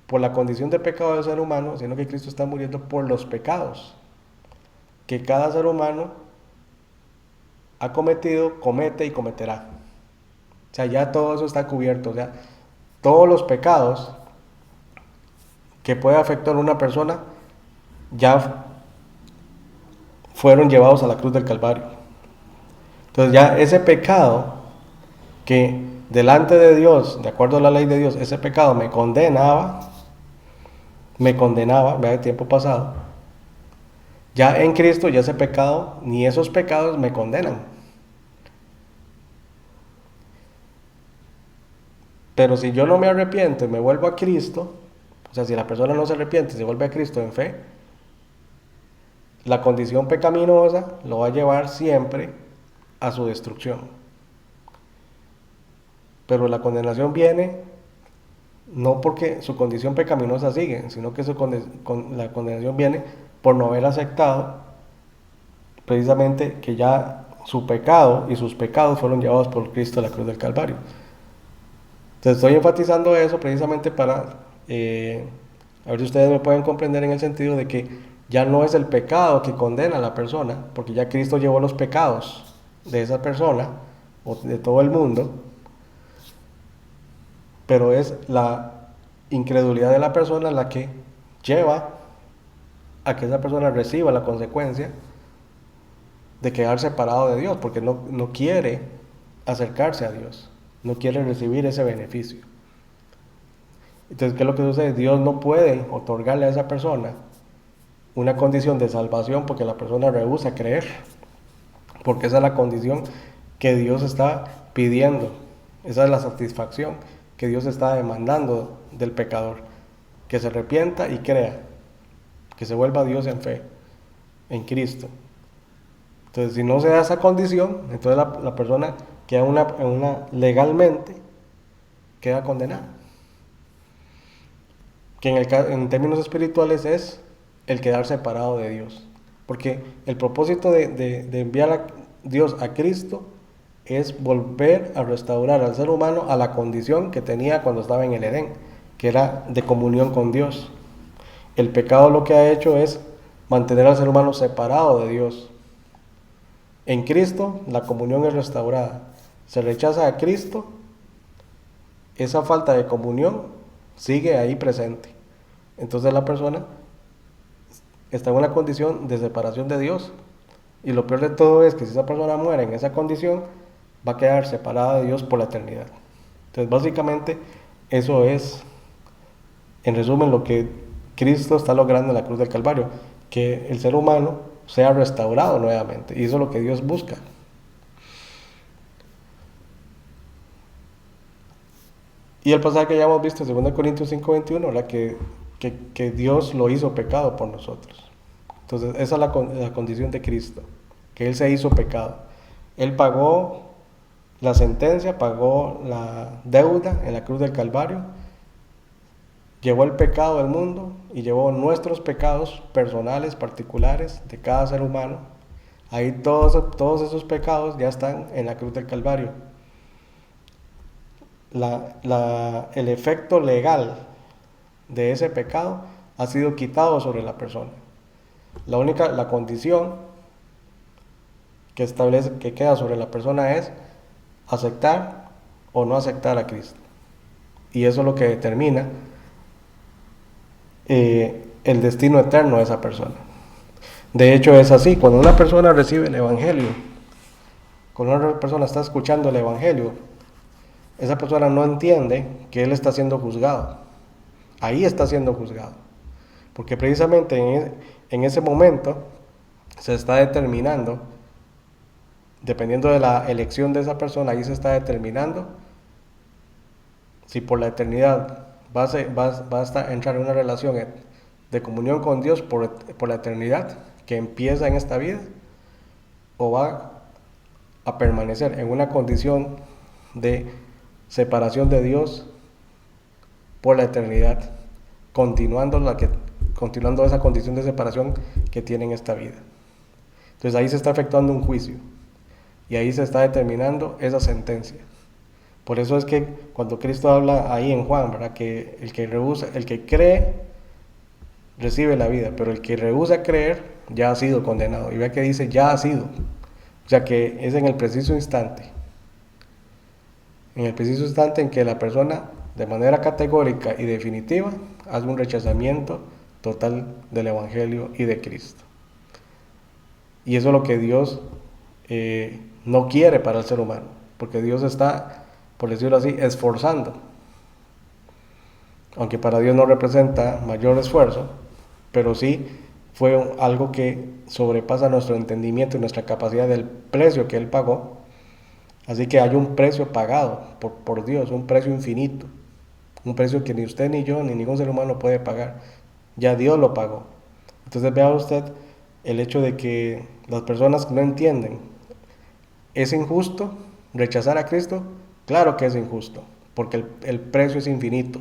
por la condición de pecado del ser humano, sino que Cristo está muriendo por los pecados que cada ser humano ha cometido, comete y cometerá. O sea, ya todo eso está cubierto. O sea, todos los pecados que puede afectar a una persona ya fueron llevados a la cruz del Calvario. Entonces ya ese pecado que delante de Dios, de acuerdo a la ley de Dios, ese pecado me condenaba, vea el tiempo pasado, ya en Cristo ya ese pecado, ni esos pecados me condenan. Pero si yo no me arrepiento y me vuelvo a Cristo, o sea, si la persona no se arrepiente y se vuelve a Cristo en fe, la condición pecaminosa lo va a llevar siempre a su destrucción. Pero la condenación viene no porque su condición pecaminosa sigue, sino que la condenación viene por no haber aceptado precisamente que ya su pecado y sus pecados fueron llevados por Cristo a la cruz del Calvario. Entonces estoy enfatizando eso precisamente para, a ver si ustedes me pueden comprender en el sentido de que ya no es el pecado que condena a la persona, porque ya Cristo llevó los pecados de esa persona o de todo el mundo, pero es la incredulidad de la persona la que lleva a que esa persona reciba la consecuencia de quedar separado de Dios, porque no quiere acercarse a Dios, no quiere recibir ese beneficio. Entonces, ¿qué es lo que sucede? Dios no puede otorgarle a esa persona una condición de salvación porque la persona rehúsa creer, porque esa es la condición que Dios está pidiendo, esa es la satisfacción que Dios está demandando del pecador, que se arrepienta y crea, que se vuelva a Dios en fe, en Cristo. Entonces, si no se da esa condición, entonces la persona queda legalmente queda condenada. Que en términos espirituales es el quedar separado de Dios. Porque el propósito de enviar a Dios a Cristo es volver a restaurar al ser humano a la condición que tenía cuando estaba en el Edén, que era de comunión con Dios. El pecado lo que ha hecho es mantener al ser humano separado de Dios. En Cristo la comunión es restaurada. Se rechaza a Cristo, esa falta de comunión sigue ahí presente. Entonces la persona está en una condición de separación de Dios. Y lo peor de todo es que si esa persona muere en esa condición, va a quedar separada de Dios por la eternidad. Entonces básicamente eso es, en resumen, lo que Cristo está logrando en la cruz del Calvario, que el ser humano sea restaurado nuevamente, y eso es lo que Dios busca. Y el pasaje que ya hemos visto, 2 Corintios 5:21, que Dios lo hizo pecado por nosotros. Entonces esa es la condición de Cristo, que Él se hizo pecado. Él pagó la sentencia, pagó la deuda en la cruz del Calvario, llevó el pecado del mundo y llevó nuestros pecados personales, particulares, de cada ser humano. Ahí todos esos pecados ya están en la cruz del Calvario. El efecto legal de ese pecado ha sido quitado sobre la persona. La condición que queda sobre la persona es aceptar o no aceptar a Cristo. Y eso es lo que determina el destino eterno de esa persona. De hecho es así, cuando una persona recibe el Evangelio, cuando una persona está escuchando el Evangelio, esa persona no entiende que él está siendo juzgado. Ahí está siendo juzgado. Porque precisamente en ese momento se está determinando, dependiendo de la elección de esa persona, ahí se está determinando si por la eternidad va a entrar en una relación de comunión con Dios por la eternidad que empieza en esta vida, o va a permanecer en una condición de separación de Dios por la eternidad, continuando esa condición de separación que tiene en esta vida. Entonces ahí se está efectuando un juicio y ahí se está determinando esa sentencia. Por eso es que cuando Cristo habla ahí en Juan, ¿verdad?, que el que cree recibe la vida, pero el que rehúsa creer ya ha sido condenado. Y vea que dice ya ha sido, o sea que es en el preciso instante en que la persona de manera categórica y definitiva hace un rechazamiento total del Evangelio y de Cristo. Y eso es lo que Dios no quiere para el ser humano, porque Dios está, por decirlo así, esforzando. Aunque para Dios no representa mayor esfuerzo, pero sí fue algo que sobrepasa nuestro entendimiento y nuestra capacidad del precio que Él pagó. Así que hay un precio pagado por Dios, un precio infinito, un precio que ni usted ni yo ni ningún ser humano puede pagar. Ya Dios lo pagó. Entonces vea usted el hecho de que las personas que no entienden, ¿es injusto rechazar a Cristo? Claro que es injusto, porque el precio es infinito.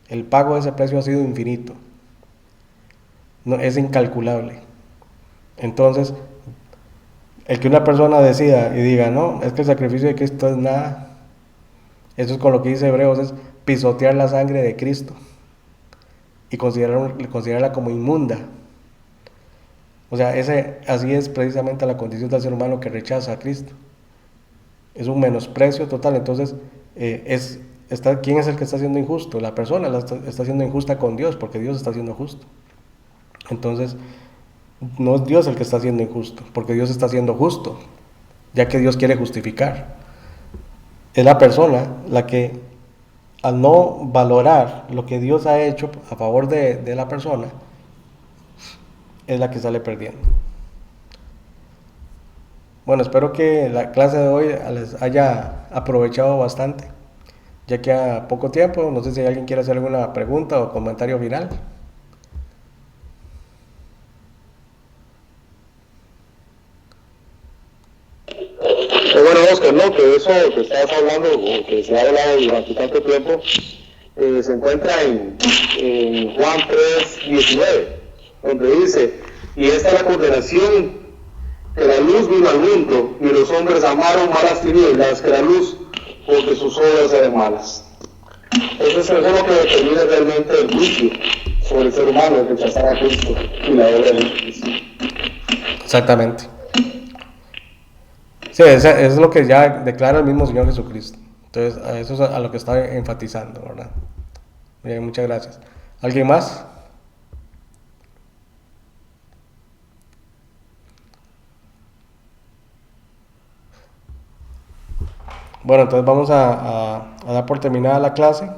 El pago de ese precio ha sido infinito, no, es incalculable. Entonces, el que una persona decida y diga, no, es que el sacrificio de Cristo es nada, eso es con lo que dice Hebreos, es pisotear la sangre de Cristo y considerarla como inmunda. O sea, así es precisamente la condición del ser humano que rechaza a Cristo. Es un menosprecio total. Entonces, ¿quién es el que está siendo injusto? La persona está siendo injusta con Dios, porque Dios está siendo justo. Entonces, no es Dios el que está siendo injusto, porque Dios está siendo justo, ya que Dios quiere justificar. Es la persona la que, al no valorar lo que Dios ha hecho a favor de la persona, es la que sale perdiendo. Bueno, espero que la clase de hoy les haya aprovechado bastante, ya que a poco tiempo, no sé si alguien quiere hacer alguna pregunta o comentario final. Bueno, Oscar, no, que eso que estabas hablando, o que se ha hablado durante tanto tiempo, se encuentra en Juan 3:19, donde dice, y esta es la condenación, que la luz vino al mundo, y los hombres amaron más las tinieblas que la luz, porque sus obras eran malas. Eso es lo que determina realmente el juicio sobre el ser humano, el rechazar a Cristo y la obra de Cristo. Exactamente. Sí, es lo que ya declara el mismo Señor Jesucristo. Entonces, a eso es a lo que está enfatizando, ¿verdad? Bien, muchas gracias. ¿Alguien más? Bueno, entonces vamos a dar por terminada la clase.